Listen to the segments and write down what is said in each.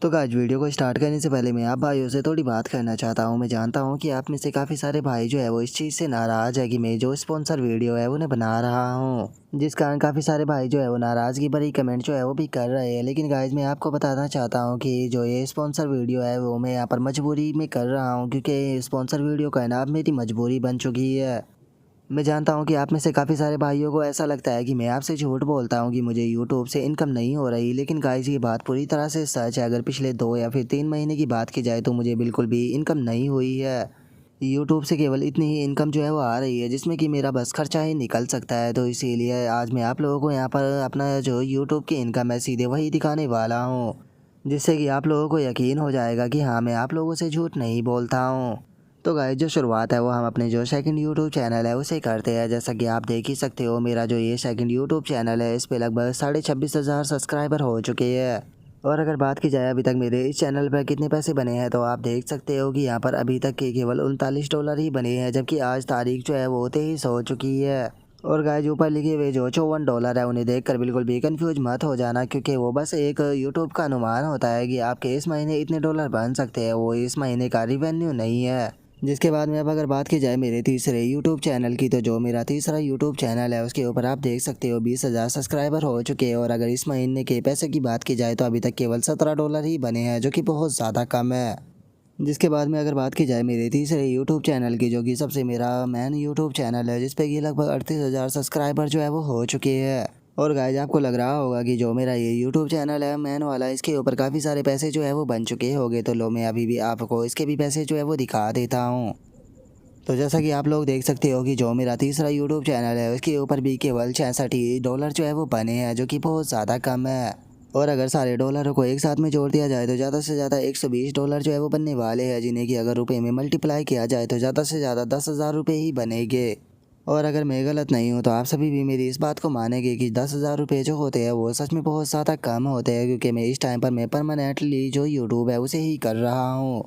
तो guys video को start करने से पहले मैं आप भाइयों से थोड़ी बात करना चाहता हूं। मैं जानता हूं कि आप में से काफ़ी सारे भाई जो है वो इस चीज़ से नाराज़ है कि मैं जो स्पॉन्सर वीडियो है उन्हें बना रहा हूं, जिस कारण काफ़ी सारे भाई जो है वो नाराज़गी भरी कमेंट जो है वो भी कर रहे हैं। लेकिन गाइस मैं आपको बताना चाहता हूँ कि जो ये स्पॉन्सर वीडियो है वो मैं यहाँ पर मजबूरी में कर रहा हूँ, क्योंकि स्पॉन्सर वीडियो करना अब मेरी मजबूरी बन चुकी है। मैं जानता हूँ कि आप में से काफ़ी सारे भाइयों को ऐसा लगता है कि मैं आपसे झूठ बोलता हूँ कि मुझे यूट्यूब से इनकम नहीं हो रही, लेकिन गाइस ये बात पूरी तरह से सच है। अगर पिछले 2 या फिर 3 महीने की बात की जाए तो मुझे बिल्कुल भी इनकम नहीं हुई है। यूट्यूब से केवल इतनी ही इनकम जो है वो आ रही है जिसमें कि मेरा बस खर्चा ही निकल सकता है। तो इसीलिए आज मैं आप लोगों को यहाँ पर अपना जो यूट्यूब की इनकम है सीधे वही दिखाने वाला हूँ, जिससे कि आप लोगों को यकीन हो जाएगा कि हाँ मैं आप लोगों से झूठ नहीं बोलता हूँ। तो गाइस जो शुरुआत है वो हम अपने जो सेकंड यूट्यूब चैनल है उसे करते हैं। जैसा कि आप देख ही सकते हो, मेरा जो ये सेकंड यूट्यूब चैनल है इस पे लगभग 26,500 सब्सक्राइबर हो चुके हैं। और अगर बात की जाए अभी तक मेरे इस चैनल पर कितने पैसे बने हैं, तो आप देख सकते हो कि यहाँ पर अभी तक के केवल $39 ही बने हैं, जबकि आज तारीख जो है वो 23 हो चुकी है। और गाइस ऊपर लिखे हुए जो $54 है उन्हें देखकर बिल्कुल भी कंफ्यूज मत हो जाना, क्योंकि वो बस एक यूट्यूब का अनुमान होता है कि आपके इस महीने इतने डॉलर बन सकते हैं, वो इस महीने का रिवेन्यू नहीं है। जिसके बाद में अब अगर बात की जाए मेरे तीसरे यूट्यूब चैनल की, तो जो मेरा तीसरा यूट्यूब चैनल है उसके ऊपर आप देख सकते हो 20,000 सब्सक्राइबर हो चुके हैं। और अगर इस महीने के पैसे की बात की जाए तो अभी तक केवल $17 ही बने हैं, जो कि बहुत ज़्यादा कम है। जिसके बाद में अगर बात की जाए मेरे तीसरे यूट्यूब चैनल की, जो कि सबसे मेरा मेन यूट्यूब चैनल है, जिस पे कि लगभग 38,000 सब्सक्राइबर जो है वो हो चुके हैं। और गाइस आपको लग रहा होगा कि जो मेरा ये यूट्यूब चैनल है मेन वाला, इसके ऊपर काफ़ी सारे पैसे जो है वो बन चुके होंगे। तो लो मैं अभी भी आपको इसके भी पैसे जो है वो दिखा देता हूँ। तो जैसा कि आप लोग देख सकते हो कि जो मेरा तीसरा यूट्यूब चैनल है उसके ऊपर भी केवल $66 जो है वो बने हैं, जो कि बहुत ज़्यादा कम है। और अगर सारे डॉलरों को एक साथ में जोड़ दिया जाए तो ज़्यादा से ज़्यादा $120 जो है वो बनने वाले हैं, जिन्हें कि अगर रुपए में मल्टीप्लाई किया जाए तो ज़्यादा से ज़्यादा 10,000 रुपये ही बनेंगे। और अगर मैं गलत नहीं हूँ तो आप सभी भी मेरी इस बात को मानेंगे कि 10,000 रुपये जो होते हैं वो सच में बहुत ज़्यादा कम होते हैं, क्योंकि मैं इस टाइम पर मैं परमानेंटली जो यूट्यूब है उसे ही कर रहा हूँ।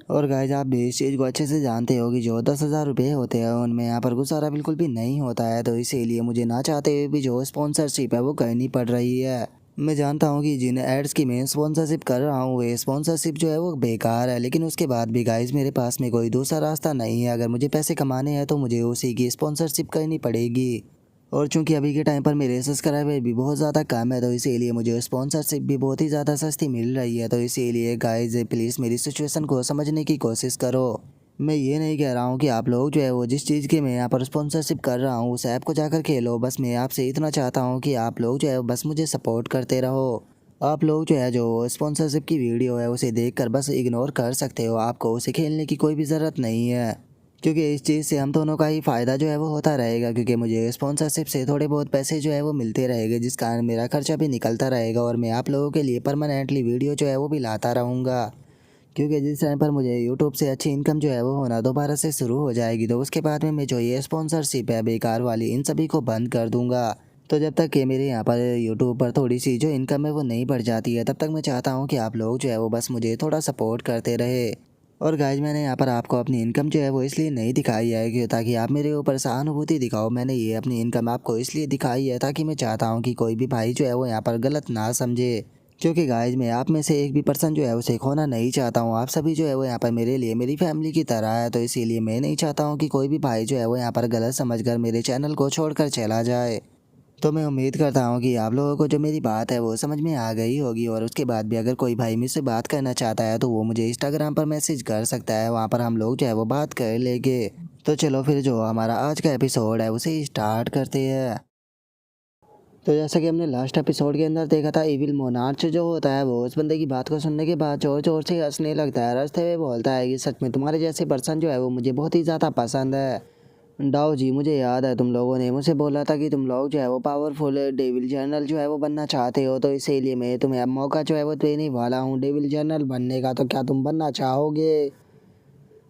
और गाइस आप भी इस चीज़ को अच्छे से जानते हो कि जो 10,000 रुपये होते हैं उनमें यहाँ पर गुजारा बिल्कुल भी नहीं होता है। तो इसीलिए मुझे ना चाहते हुए भी जो स्पॉन्सरशिप है वो करनी पड़ रही है। मैं जानता हूँ कि जिन एड्स की मैं स्पॉन्सरशिप कर रहा हूँ वे स्पॉन्सरशिप जो है वो बेकार है, लेकिन उसके बाद भी गाइस मेरे पास में कोई दूसरा रास्ता नहीं है। अगर मुझे पैसे कमाने हैं तो मुझे उसी की स्पॉन्सरशिप करनी पड़ेगी। और चूंकि अभी के टाइम पर मेरे सब्सक्राइबर भी बहुत ज़्यादा कम है, तो इसीलिए मुझे स्पॉन्सरशिप भी बहुत ही ज़्यादा सस्ती मिल रही है। तो इसीलिए गाइस प्लीज़ मेरी सिचुएशन को समझने की कोशिश करो। मैं ये नहीं कह रहा हूँ कि आप लोग जो है वो जिस चीज़ की मैं यहाँ पर स्पॉन्सरशिप कर रहा हूँ उस ऐप को जाकर खेलो। बस मैं आपसे इतना चाहता हूँ कि आप लोग जो है बस मुझे सपोर्ट करते रहो। आप लोग जो है जो स्पॉन्सरशिप की वीडियो है उसे देखकर बस इग्नोर कर सकते हो, आपको उसे खेलने की कोई भी ज़रूरत नहीं है, क्योंकि इस चीज़ से हम दोनों का ही फ़ायदा जो है वो होता रहेगा। क्योंकि मुझे स्पॉन्सरशिप से थोड़े बहुत पैसे जो है वो मिलते रहेंगे, जिस कारण मेरा खर्चा भी निकलता रहेगा और मैं आप लोगों के लिए परमानेंटली वीडियो जो है वो भी लाता रहूँगा। क्योंकि जिस टाइम पर मुझे यूट्यूब से अच्छी इनकम जो है वो होना दोबारा से शुरू हो जाएगी, तो उसके बाद में मैं जो ये स्पॉन्सरशिप है बेकार वाली इन सभी को बंद कर दूँगा। तो जब तक कि मेरे यहाँ पर यूट्यूब पर थोड़ी सी जो इनकम है वो नहीं बढ़ जाती है, तब तक मैं चाहता हूँ कि आप लोग जो है वो बस मुझे थोड़ा सपोर्ट करते रहे। और गाइज मैंने यहाँ पर आपको अपनी इनकम जो है वो इसलिए नहीं दिखाई है कि ताकि आप मेरे ऊपर सहानुभूति दिखाओ। मैंने ये अपनी इनकम आपको इसलिए दिखाई है ताकि मैं चाहता हूँ कि कोई भी भाई जो है वो यहाँ पर गलत ना समझे, क्योंकि गाइज मैं आप में से एक भी पर्सन जो है उसे खोना नहीं चाहता हूँ। आप सभी जो है वो यहाँ पर मेरे लिए मेरी फैमिली की तरह है, तो इसीलिए मैं नहीं चाहता हूँ कि कोई भी भाई जो है वो यहाँ पर गलत समझकर मेरे चैनल को छोड़कर चला जाए। तो मैं उम्मीद करता हूँ कि आप लोगों को जो मेरी बात है वो समझ में आ गई होगी। और उसके बाद भी अगर कोई भाई मुझसे बात करना चाहता है तो वो मुझे इंस्टाग्राम पर मैसेज कर सकता है, वहाँ पर हम लोग जो है वो बात कर लेंगे। तो चलो फिर जो हमारा आज का एपिसोड है उसे स्टार्ट करते हैं। तो जैसा कि हमने लास्ट एपिसोड के अंदर देखा था, इविल मोनार्च जो होता है वो उस बंदे की बात को सुनने के बाद जोर जोर से हंसने लगता है, हंसते हुए बोलता है कि सच में तुम्हारे जैसे पर्सन जो है वो मुझे बहुत ही ज़्यादा पसंद है। डाओ जी, मुझे याद है तुम लोगों ने मुझसे बोला था कि तुम लोग जो है वो पावरफुल डेविल जर्नल जो है वो बनना चाहते हो, तो इसीलिए मैं तुम्हें अब मौका जो है वो देने वाला हूँ डेविल जर्नल बनने का। तो क्या तुम बनना चाहोगे?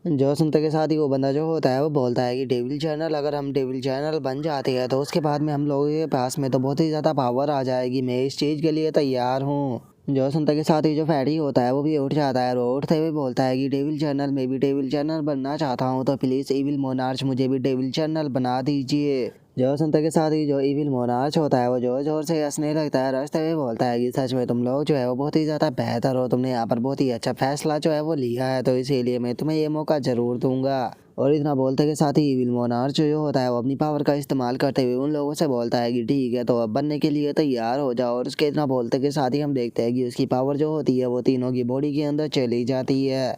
जो सुनते के साथ ही वो बंदा जो होता है वो बोलता है कि डेविल जर्नल, अगर हम डेविल जर्नल बन जाते हैं तो उसके बाद में हम लोगों के पास में तो बहुत ही ज़्यादा पावर आ जाएगी, मैं इस चीज़ के लिए तैयार हूँ। जो सुनते के साथ ही जो फैटी होता है वो भी उठ जाता है और वो उठते हुए बोलता है कि डेविल जर्नल, मैं भी डेविल जर्नल बनना चाहता हूँ, तो प्लीज़ इविल मोनार्च मुझे भी डेविल जर्नल बना दीजिए। जो सुनते के साथ ही जो इविल मोनार्च होता है वो जोर जोर से हंसने लगता है, हंसते हुए बोलता है कि सच में तुम लोग जो है वो बहुत ही ज़्यादा बेहतर हो, तुमने यहाँ पर बहुत ही अच्छा फैसला जो है वो लिया है, तो इसीलिए मैं तुम्हें ये मौका ज़रूर दूंगा। और इतना बोलते के साथ ही इविल मोनार्च जो होता है वो अपनी पावर का इस्तेमाल करते हुए उन लोगों से बोलता है कि ठीक है, तो अब बनने के लिए तैयार हो जाओ। और उसके इतना बोलते के साथ ही हम देखते हैं कि उसकी पावर जो होती है वो तीनों की बॉडी के अंदर चली जाती है,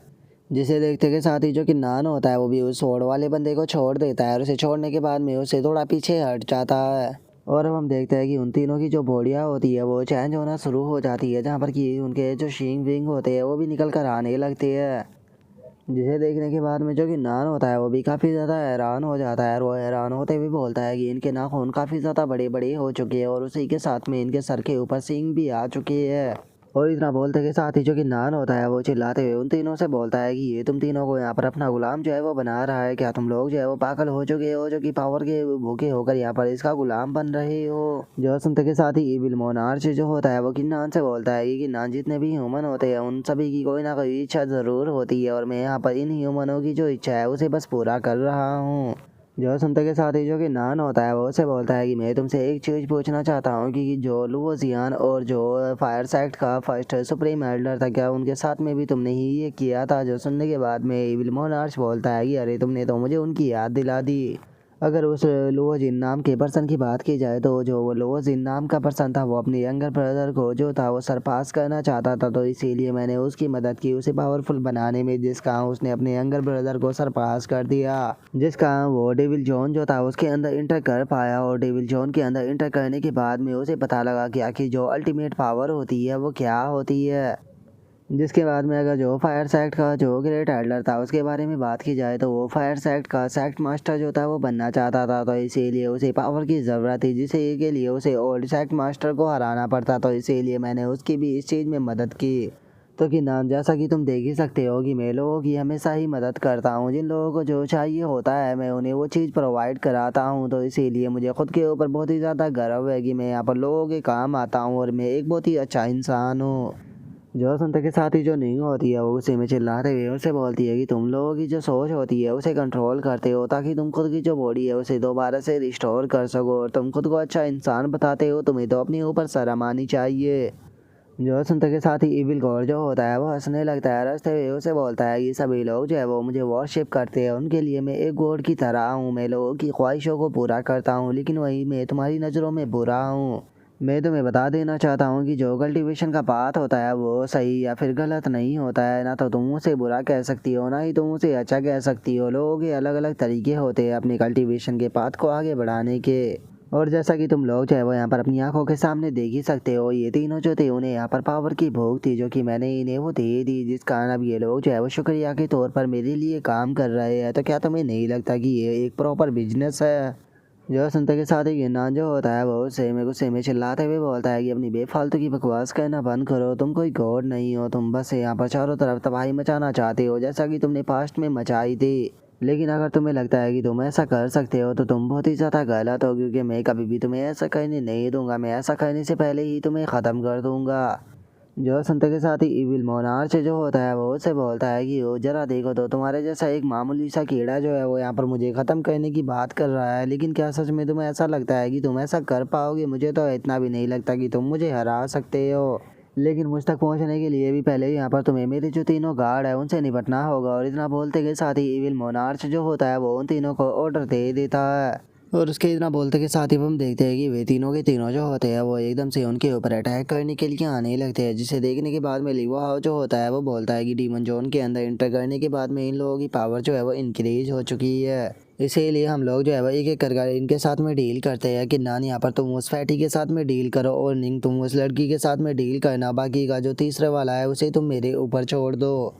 जिसे देखते के साथ ही जो कि नान होता है वो भी उस स्वॉर्ड वाले बंदे को छोड़ देता है, और उसे छोड़ने के बाद में उसे थोड़ा पीछे हट जाता है। और अब हम देखते हैं कि उन तीनों की जो बॉडियाँ होती है वो चेंज होना शुरू हो जाती है, जहाँ पर कि उनके जो शींग विंग होते हैं वो भी निकल कर आने लगते हैं, जिसे देखने के बाद में जो कि नान होता है वो भी काफ़ी ज़्यादा हैरान हो जाता है। और वो हैरान होते हुए बोलता है कि इनके नाखून काफ़ी ज़्यादा बड़े बड़े हो चुके हैं, और उसी के साथ में इनके सर के ऊपर सींग भी आ चुकी है। और इतना बोलते के साथ ही जो कि नान होता है वो चिल्लाते हुए उन तीनों से बोलता है कि ये तुम तीनों को यहाँ पर अपना गुलाम जो है वो बना रहा है, क्या तुम लोग जो है वो पागल हो चुके हो, जो कि पावर के भूखे होकर यहाँ पर इसका गुलाम बन रहे हो। जो सुनते के साथ ही इविल मोनार्च जो होता है वो किन्नान से बोलता है कि किन्नान जितने भी ह्यूमन होते हैं उन सभी की कोई ना कोई इच्छा ज़रूर होती है, और मैं यहाँ पर इन ह्यूमनों की जो इच्छा है उसे बस पूरा कर रहा हूँ। जो सुनते के साथ ही जो कि नान होता है वो उसे बोलता है कि मैं तुमसे एक चीज़ पूछना चाहता हूँ कि जो लुओजियान और जो फायर सेक्ट का फर्स्ट सुप्रीम एल्डर था, क्या उनके साथ में भी तुमने ही ये किया था? जो सुनने के बाद में इविल मोनार्च बोलता है कि अरे तुमने तो मुझे उनकी याद दिला दी। अगर उस लुओजिन नाम के पर्सन की बात की जाए तो जो वो लुओजिन नाम का पर्सन था वो अपने यंगर ब्रदर को जो था वो सरपास करना चाहता था, तो इसीलिए मैंने उसकी मदद की उसे पावरफुल बनाने में, जिस कारण उसने अपने यंगर ब्रदर को सरपास कर दिया, जिस कारण वो डेविल जॉन जो था उसके अंदर इंटर कर पाया। और डेविल जॉन के अंदर इंटर करने के बाद में उसे पता लगा कि आखिर जो अल्टीमेट पावर होती है वो क्या होती है, जिसके बाद में अगर जो फायर सेक्ट का जो ग्रेट एल्डर था उसके बारे में बात की जाए तो वो फायर सेक्ट का सेक्ट मास्टर जो था वो बनना चाहता था, तो इसीलिए उसे पावर की ज़रूरत थी, जिसे के लिए उसे ओल्ड सेक्ट मास्टर को हराना पड़ता, तो इसीलिए मैंने उसकी भी इस चीज़ में मदद की। तो कि नाम जैसा कि तुम देख ही सकते हो कि मैं लोगों की हमेशा ही मदद करता हूँ, जिन लोगों को जो चाहिए होता है मैं उन्हें वो चीज़ प्रोवाइड कराता हूँ, तो इसीलिए मुझे खुद के ऊपर बहुत ही ज़्यादा गर्व है कि मैं यहाँ पर लोगों के काम आता हूँ और मैं एक बहुत ही अच्छा इंसान हूँ। जो सुनते के साथ ही जो नींग होती है वो उसी में चिल्लाते हुए उसे बोलती है कि तुम लोगों की जो सोच होती है उसे कंट्रोल करते हो, ताकि तुम खुद की जो बॉडी है उसे दोबारा से रिस्टोर कर सको, और तुम खुद को अच्छा इंसान बताते हो, तुम्हें तो अपने ऊपर शर्म आनी चाहिए। जो सुनते के साथ ही इविल गॉड जो होता है वो हंसने लगता है, हंसते हुए उसे बोलता है कि सभी लोग जो है वो मुझे वर्शिप करते हैं, उनके लिए मैं एक गॉड की तरह हूँ, मैं लोगों की ख्वाहिशों को पूरा करता हूँ, लेकिन वही मैं तुम्हारी नज़रों में बुरा हूँ। मैं तुम्हें बता देना चाहता हूँ कि जो कल्टीवेशन का पाथ होता है वो सही या फिर गलत नहीं होता है, ना तो तुम उसे बुरा कह सकती हो ना ही तुम उसे अच्छा कह सकती हो। लोगों के अलग अलग तरीके होते हैं अपने कल्टीवेशन के पाथ को आगे बढ़ाने के, और जैसा कि तुम लोग जो है वो यहाँ पर अपनी आंखों के सामने देख ही सकते हो, ये तीनों जो थे उन्हें यहाँ पर पावर की भूख थी जो कि मैंने इन्हें वो दे दी, जिस कारण अब ये लोग जो है वो शुक्रिया के तौर पर मेरे लिए काम कर रहे हैं। तो क्या तुम्हें नहीं लगता कि ये एक प्रॉपर बिजनेस है? जो सुनते के साथ ही गिरनान जो होता है वो उसे में गुस्से में चिल्लाते हुए बोलता है कि अपनी बेफालतू की बकवास करना बंद करो, तुम कोई गॉड नहीं हो, तुम बस यहाँ पर चारों तरफ तबाही मचाना चाहते हो जैसा कि तुमने पास्ट में मचाई थी। लेकिन अगर तुम्हें लगता है कि तुम ऐसा कर सकते हो तो तुम बहुत ही ज़्यादा गलत हो, क्योंकि मैं कभी भी तुम्हें ऐसा करने नहीं दूंगा, मैं ऐसा करने से पहले ही तुम्हें ख़त्म कर दूंगा। जो सुनते के साथ ही इविल मोनार्च जो होता है वो उससे बोलता है कि वो जरा देखो तो तुम्हारे जैसा एक मामूली सा कीड़ा जो है वो यहाँ पर मुझे ख़त्म करने की बात कर रहा है, लेकिन क्या सच में तुम्हें ऐसा लगता है कि तुम ऐसा कर पाओगे? मुझे तो इतना भी नहीं लगता कि तुम मुझे हरा सकते हो, लेकिन मुझ तक पहुँचने के लिए भी पहले यहाँ पर तुम्हें मेरे जो तीनों गार्ड है उनसे निपटना होगा। और इतना बोलते के साथ ही इविल मोनार्च जो होता है वो उन तीनों को ऑर्डर दे देता है, और उसके इतना बोलते के साथ ही हम देखते हैं कि वे तीनों के तीनों जो होते हैं वो एकदम से उनके ऊपर अटैक करने के लिए आने लगते हैं, जिसे देखने के बाद में लिवो हाउ जो होता है वो बोलता है कि डीमन जोन के अंदर इंटर करने के बाद में इन लोगों की पावर जो है वो इंक्रीज हो चुकी है, इसीलिए हम लोग जो है वो एक एक कर इनके साथ में डील करते हैं कि नान यहाँ पर तुम उस फैटी के साथ में डील करो और निंग तुम उस लड़की के साथ में डील करना, बाकी का जो तीसरे वाला है उसे तुम मेरे ऊपर छोड़ दो।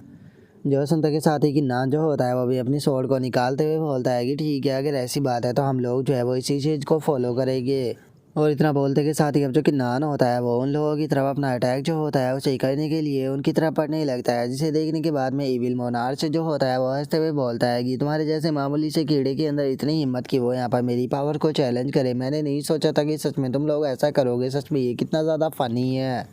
जो सुनते के साथ ही कि नान जो होता है वो भी अपनी स्वॉर्ड को निकालते हुए बोलता है कि ठीक है, अगर ऐसी बात है तो हम लोग जो है वो इसी चीज़ को फॉलो करेंगे। और इतना बोलते के साथ ही अब जो कि नान होता है वो उन लोगों की तरफ अपना अटैक जो होता है उसे करने के लिए उनकी तरफ पड़ने लगता है, जिसे देखने के बाद में इविल मोनार्च जो होता है वो हंसते हुए बोलता है कि तुम्हारे जैसे मामूली से कीड़े के अंदर इतनी हिम्मत कि वो यहाँ पर मेरी पावर को चैलेंज करे, मैंने नहीं सोचा था कि सच में तुम लोग ऐसा करोगे, सच में ये कितना ज़्यादा फनी है।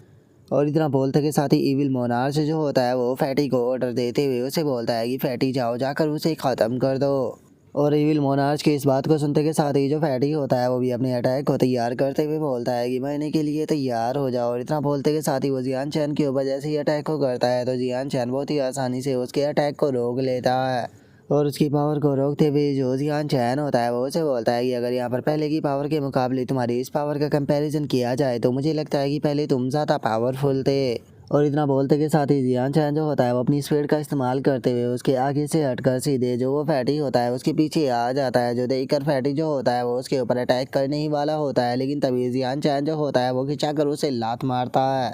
और इतना बोलते के साथ ही इविल मोनार्च जो होता है वो फैटी को ऑर्डर देते हुए उसे बोलता है कि फैटी जाओ जाकर उसे ख़त्म कर दो। और इविल मोनार्च की इस बात को सुनते के साथ ही जो फैटी होता है वो भी अपने अटैक को तैयार करते हुए बोलता है कि मरने के लिए तैयार हो जाओ। और इतना बोलते के साथ ही वो जियान चैन के ऊपर जैसे ही अटैक को करता है तो जियान चैन बहुत ही आसानी से उसके अटैक को रोक लेता है। और उसकी पावर को रोकते हुए जो जियान चैन होता है वो उसे बोलता है कि अगर यहाँ पर पहले की पावर के मुकाबले तुम्हारी इस पावर का कंपैरिजन किया जाए तो मुझे लगता है कि पहले तुम ज़्यादा पावरफुल थे। और इतना बोलते के साथ ही जियान चैन जो होता है वो अपनी स्पीड का इस्तेमाल करते हुए उसके आगे से हटकर सीधे जो वो फैटी होता है उसके पीछे आ जाता है। जो देखकर फैटी जो होता है वो उसके ऊपर अटैक करने ही वाला होता है, लेकिन तभी जियान चैन जो होता है वो खिंचाकर उसे लात मारता है।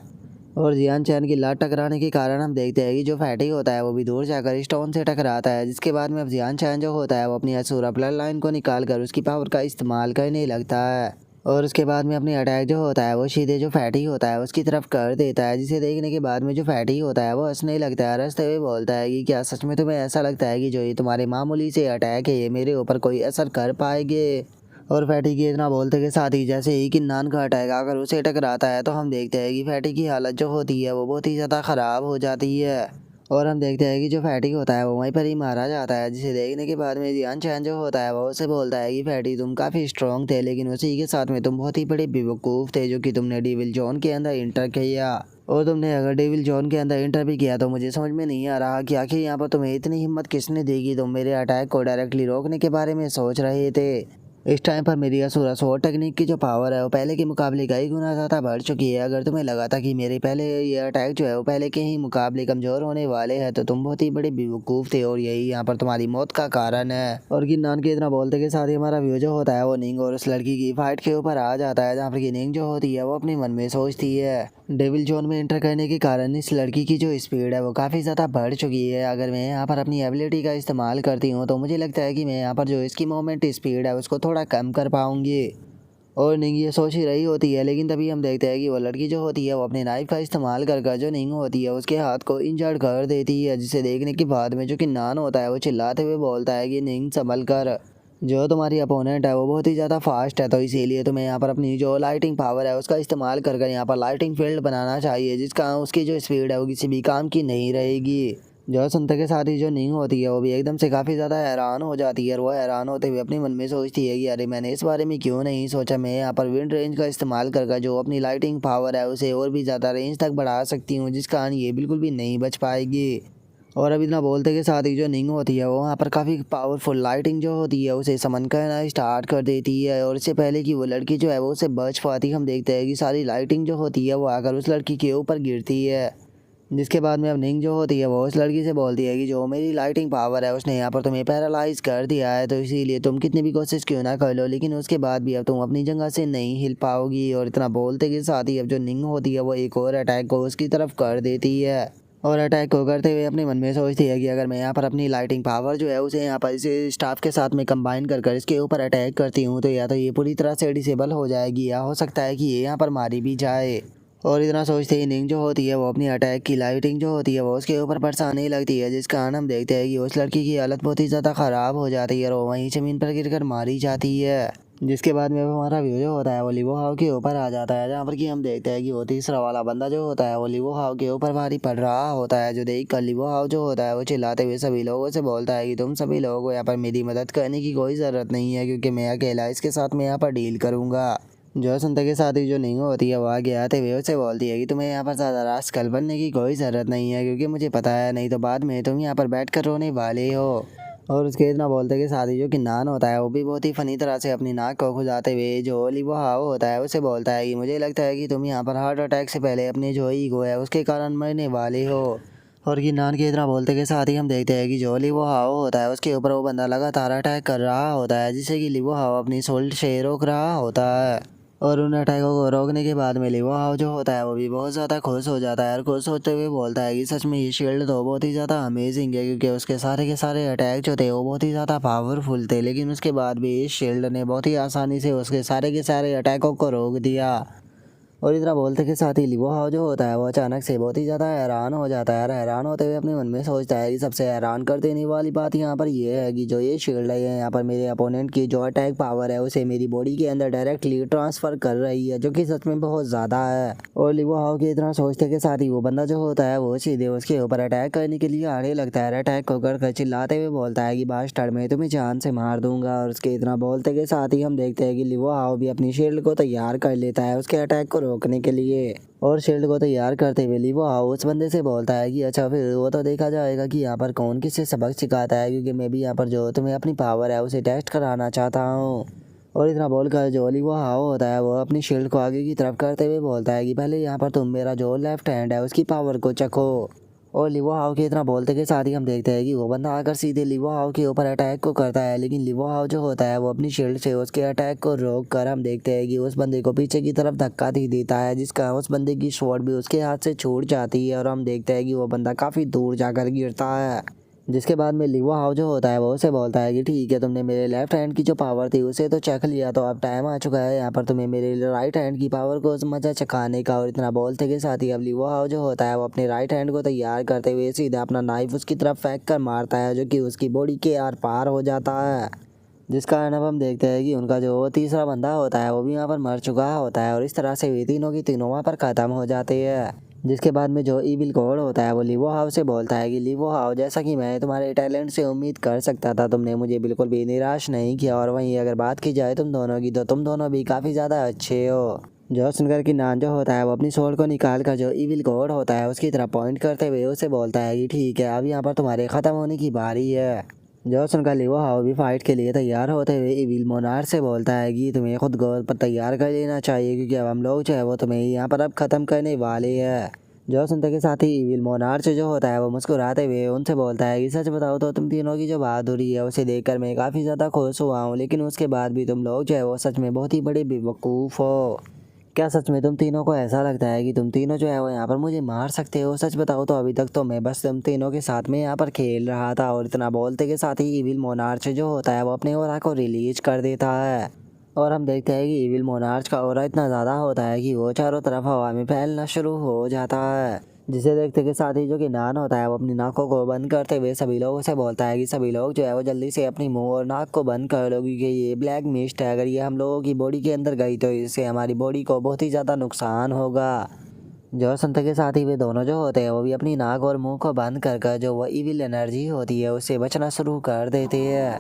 और जियान चैन की लात टकराने के कारण हम देखते हैं कि जो फैटी होता है वो भी दूर जाकर स्टोन से टकराता है, जिसके बाद में अब जियान चैन जो होता है वो अपनी असुरा ब्लड लाइन को निकाल कर उसकी पावर का इस्तेमाल करने लगता है। और उसके बाद में अपनी अटैक जो होता है वो सीधे जो फैटी होता है उसकी तरफ कर देता है, जिसे देखने के बाद में जो फैटी होता है वो हंसने लगता है। हंसते हुए बोलता है कि क्या सच में तुम्हें ऐसा लगता है कि जो ये तुम्हारे मामूली से अटैक है ये मेरे ऊपर कोई असर कर पाएंगे। और फैटी के इतना बोलते के साथ ही जैसे ही किन्नान का अटैक आकर उसे टकराता है तो हम देखते हैं कि फैटी की हालत जो होती है वो बहुत ही ज़्यादा ख़राब हो जाती है। और हम देखते हैं कि जो फैटी होता है वो वहीं पर ही मारा जाता है, जिसे देखने के बाद में जियान चैन जो होता है वो उसे बोलता है कि फैटी तुम काफ़ी स्ट्रॉन्ग थे, लेकिन उसी के साथ में तुम बहुत ही बड़े बेवकूफ़ थे जो कि तुमने डेविल जॉन के अंदर इंटर किया। और तुमने अगर डेविल जॉन के अंदर इंटर भी किया तो मुझे समझ में नहीं आ रहा कि आखिर यहाँ पर तुम्हें इतनी हिम्मत किसने दी कि तुम मेरे अटैक को डायरेक्टली रोकने के बारे में सोच रहे थे। इस टाइम पर मेरी असुरा स्वॉर्ड टेक्निक की जो पावर है वो पहले के मुकाबले कई गुना ज़्यादा बढ़ चुकी है। अगर तुम्हें लगा था कि मेरे पहले ये अटैक जो है वो पहले के ही मुकाबले कमज़ोर होने वाले हैं तो तुम बहुत ही बड़े बेवकूफ़ थे और यही यहाँ पर तुम्हारी मौत का कारण है। और गिन्नान के इतना बोलते के साथ ही हमारा व्यू जो होता है वो निंग और उस लड़की की फाइट के ऊपर आ जाता है, जहाँ पर निंग जो होती है वो अपने मन में सोचती है डेविल जोन में एंटर करने के कारण इस लड़की की जो स्पीड है वो काफ़ी ज़्यादा बढ़ चुकी है। अगर मैं यहाँ पर अपनी एबिलिटी का इस्तेमाल करती हूँ तो मुझे लगता है कि मैं यहाँ पर जो इसकी मूवमेंट स्पीड है उसको थोड़ा कम कर पाऊँगी। और निंग ये सोच ही रही होती है, लेकिन तभी हम देखते हैं कि वो लड़की जो होती है वो अपने नाइफ का इस्तेमाल कर जो निंग होती है उसके हाथ को इंजर्ड कर देती है, जिसे देखने के बाद में जो कि नान होता है वो चिल्लाते हुए बोलता है कि निंग संभल कर, जो तुम्हारी अपोनेंट है वो बहुत ही ज़्यादा फास्ट है तो इसीलिए तुम्हें यहाँ पर अपनी जो लाइटिंग पावर है उसका इस्तेमाल कर यहाँ पर लाइटिंग फील्ड बनाना चाहिए, जिसका उसकी जो स्पीड है वो किसी भी काम की नहीं रहेगी। जो सुनते के साथ ही जो निंग होती है वो भी एकदम से काफ़ी ज़्यादा हैरान हो जाती है और वो हैरान होते हुए अपने मन में सोचती है कि अरे मैंने इस बारे में क्यों नहीं सोचा, मैं यहाँ पर विंड रेंज का इस्तेमाल कर जो अपनी लाइटिंग पावर है उसे और भी ज़्यादा रेंज तक बढ़ा सकती हूँ, जिस कारण ये बिल्कुल भी नहीं बच पाएगी। और अब इतना बोलते के साथ ही जो निंग होती है वो वहाँ पर काफ़ी पावरफुल लाइटिंग जो होती है उसे समन करना स्टार्ट कर देती है। और इससे पहले कि वो लड़की जो है वो उसे बच पाती, हम देखते हैं कि सारी लाइटिंग जो होती है वो आकर उस लड़की के ऊपर गिरती है, जिसके बाद में अब निंग जो होती है वो उस लड़की से बोलती है कि जो मेरी लाइटिंग पावर है उसने यहाँ पर तुम्हें पैरालाइज कर दिया है, तो इसीलिए तुम कितनी भी कोशिश क्यों ना कर लो लेकिन उसके बाद भी अब तुम अपनी जगह से नहीं हिल पाओगी। और इतना बोलते के साथ ही अब जो निंग होती है वो एक और अटैक को उसकी तरफ कर देती है और अटैक को करते हुए अपने मन में सोचती है कि अगर मैं यहाँ पर अपनी लाइटिंग पावर जो है उसे यहाँ पर इसे स्टाफ के साथ में कंबाइन कर इसके ऊपर अटैक करती हूँ तो या तो ये पूरी तरह से डिसेबल हो जाएगी या हो सकता है कि ये यहाँ पर मारी भी जाए। और इतना सोचते ही निंग जो होती है वो अपनी अटैक की लाइटिंग जो होती है वो उसके ऊपर बरसाने लगती है, जिस कारण हम देखते हैं कि उस लड़की की हालत बहुत ही ज़्यादा ख़राब हो जाती है और वो वहीं ज़मीन पर गिरकर मारी जाती है। जिसके बाद में हमारा व्यू जो होता है वो लिवो हाउ के ऊपर आ जाता है, जहाँ पर कि हम देखते हैं कि वो तीसरा वाला बंदा जो होता है वो लिवो हाउ के ऊपर भारी पड़ रहा होता है। जो देख कर लिवो हाउ जो होता है वो चिल्लाते हुए सभी लोगों से बोलता है कि तुम सभी लोगों को यहाँ पर मेरी मदद करने की कोई ज़रूरत नहीं है, क्योंकि मैं अकेला इसके साथ में यहाँ पर डील करूँगा। जो सुनते के साथ ही जो निंग होती है वो आगे आते हुए उसे बोलती है कि तुम्हें यहाँ पर ज़्यादा रास्कल बनने की कोई ज़रूरत नहीं है, क्योंकि मुझे पता है नहीं तो बाद में तुम यहाँ पर बैठ कर रोने वाले हो। और उसके इतना बोलते के साथ ही जो कि नान होता है वो भी बहुत ही फनी तरह से अपनी नाक को खुजाते हुए जो लिवो हाउ होता है उसे बोलता है कि मुझे लगता है कि तुम यहाँ पर हार्ट अटैक से पहले अपने जो ईगो है उसके कारण मरने वाले हो। और गिन्नान के इतना बोलते के साथ ही हम देखते हैं कि जो लिवो हाउ होता है उसके ऊपर वो बंदा लगातार अटैक कर रहा होता है, जिससे कि लिवो हाउ अपनी सोल्ट से रोक रहा होता है। और उन अटैकों को रोकने के बाद में लिवो हाउ जो होता है वो भी बहुत ज़्यादा खुश हो जाता है और खुश होते हुए बोलता है कि सच में ये शील्ड तो बहुत ही ज़्यादा अमेजिंग है, क्योंकि उसके सारे के सारे अटैक जो थे वो बहुत ही ज़्यादा पावरफुल थे, लेकिन उसके बाद भी इस शील्ड ने बहुत ही आसानी से उसके सारे के सारे अटैकों को रोक दिया। और इतना बोलते के साथ ही लिवो हाओ जो होता है वो अचानक से बहुत ही ज़्यादा हैरान हो जाता है और हैरान होते हुए अपने मन में सोचता है कि सबसे हैरान कर देने वाली बात यहाँ पर ये है कि जो ये शील्ड है यहाँ पर मेरे अपोनेंट की जो अटैक पावर है उसे मेरी बॉडी के अंदर डायरेक्टली ट्रांसफर कर रही है, जो कि सच में बहुत ज़्यादा है। और लिवो हाओ के इतना सोचते के साथ ही वो बंदा जो होता है वो सीधे उसके ऊपर अटैक करने के लिए आने लगता है। अटैक को कर चिल्लाते हुए बोलता है कि बास्टर्ड मैं तुम्हें जान से मार दूंगा। और उसके इतना बोलते के साथ ही हम देखते हैं कि लिवो हाओ भी अपनी शील्ड को तैयार कर लेता है उसके अटैक को रोकने के लिए। और शील्ड को तैयार करते हुए लिवो हाओ उस बंदे से बोलता है कि अच्छा फिर वो तो देखा जाएगा कि यहाँ पर कौन किससे सबक सिखाता है, क्योंकि मैं भी यहाँ पर जो तुम्हें अपनी पावर है उसे टेस्ट कराना चाहता हूँ। और इतना बोलकर जो लिवो हाओ होता है वो अपनी शील्ड को आगे की तरफ करते हुए बोलता है कि पहले यहाँ पर तुम मेरा जो लेफ्ट हैंड है उसकी पावर को चखो। और लिवो हाओ के इतना बोलते के साथ ही हम देखते हैं कि वो बंदा आकर सीधे लिवो हाओ के ऊपर अटैक को करता है, लेकिन लिवो हाओ जो होता है वो अपनी शील्ड से उसके अटैक को रोक कर हम देखते हैं कि उस बंदे को पीछे की तरफ धक्का दे देता है, जिसका उस बंदे की स्वॉर्ड भी उसके हाथ से छूट जाती है और हम देखते हैं कि वो बंदा काफ़ी दूर जाकर गिरता है। जिसके बाद में लिवो हाओ जो होता है वो उसे बोलता है कि ठीक है तुमने मेरे लेफ्ट हैंड की जो पावर थी उसे तो चख लिया, तो अब टाइम आ चुका है यहाँ पर तुम्हें मेरे राइट हैंड की पावर को मजा चखाने का। और इतना बोलते के साथ ही अब लिवो हाओ जो होता है वो अपने राइट हैंड को तैयार करते हुए सीधा अपना नाइफ उसकी तरफ फेंक कर मारता है, जो कि उसकी बॉडी के आर पार हो जाता है। जिस कारण अब हम देखते हैं कि उनका जो तीसरा बंदा होता है वो भी यहाँ पर मर चुका होता है और इस तरह से वे तीनों की तीनों वहाँ पर ख़त्म हो जाते हैं। जिसके बाद में जो ईविल गॉड होता है वो लिवो हाओ से बोलता है कि लिवो हाओ जैसा कि मैं तुम्हारे टैलेंट से उम्मीद कर सकता था, तुमने मुझे बिल्कुल भी निराश नहीं किया। और वहीं अगर बात की जाए तुम दोनों की तो तुम दोनों भी काफ़ी ज़्यादा अच्छे हो। जो सुनकर कि नान जो होता है वो अपनी स्वॉर्ड को निकाल कर जो ईविल गॉड होता है उसकी तरफ पॉइंट करते हुए उसे बोलता है कि ठीक है अब यहाँ पर तुम्हारे ख़त्म होने की बारी है। जो सुनकर लिवो हाओ भी फाइट के लिए तैयार होते हुए ईविल मोनार्च से बोलता है कि तुम्हें खुद को पर तैयार कर लेना चाहिए, क्योंकि अब हम लोग जो है वो तुम्हें यहाँ पर अब ख़त्म करने वाले हैं। जो सुनते के साथ ही ईविल मोनार्च जो होता है वो मुस्कुराते हुए उनसे बोलता है कि सच बताओ तो तुम तीनों की जो बहादुरी है उसे देखकर मैं काफ़ी ज़्यादा खुश हुआ हूँ, लेकिन उसके बाद भी तुम लोग जो है वो सच में बहुत ही बड़े बेवकूफ़ हो। क्या सच में तुम तीनों को ऐसा लगता है कि तुम तीनों जो है वो यहाँ पर मुझे मार सकते हो? सच बताओ तो अभी तक तो मैं बस तुम तीनों के साथ में यहाँ पर खेल रहा था। और इतना बोलते के साथ ही ईविल मोनार्च जो होता है वो अपने ऑरा को रिलीज कर देता है और हम देखते हैं कि ईविल मोनार्च का ऑरा इतना ज़्यादा होता है कि वो चारों तरफ हवा में फैलना शुरू हो जाता है। जिसे देखते के साथ ही जो कि नान होता है वो अपनी नाकों को बंद करते हुए सभी लोगों से बोलता है कि सभी लोग जो है वो जल्दी से अपनी मुंह और नाक को बंद कर लो, क्योंकि ये ब्लैक मिस्ट है, अगर ये हम लोगों की बॉडी के अंदर गई तो इससे हमारी बॉडी को बहुत ही ज़्यादा नुकसान होगा। जो सुनते के साथ ही वे दोनों जो होते हैं वो भी अपनी नाक और मुंह को बंद कर जो वो ईविल एनर्जी होती है उससे बचना शुरू कर देते हैं।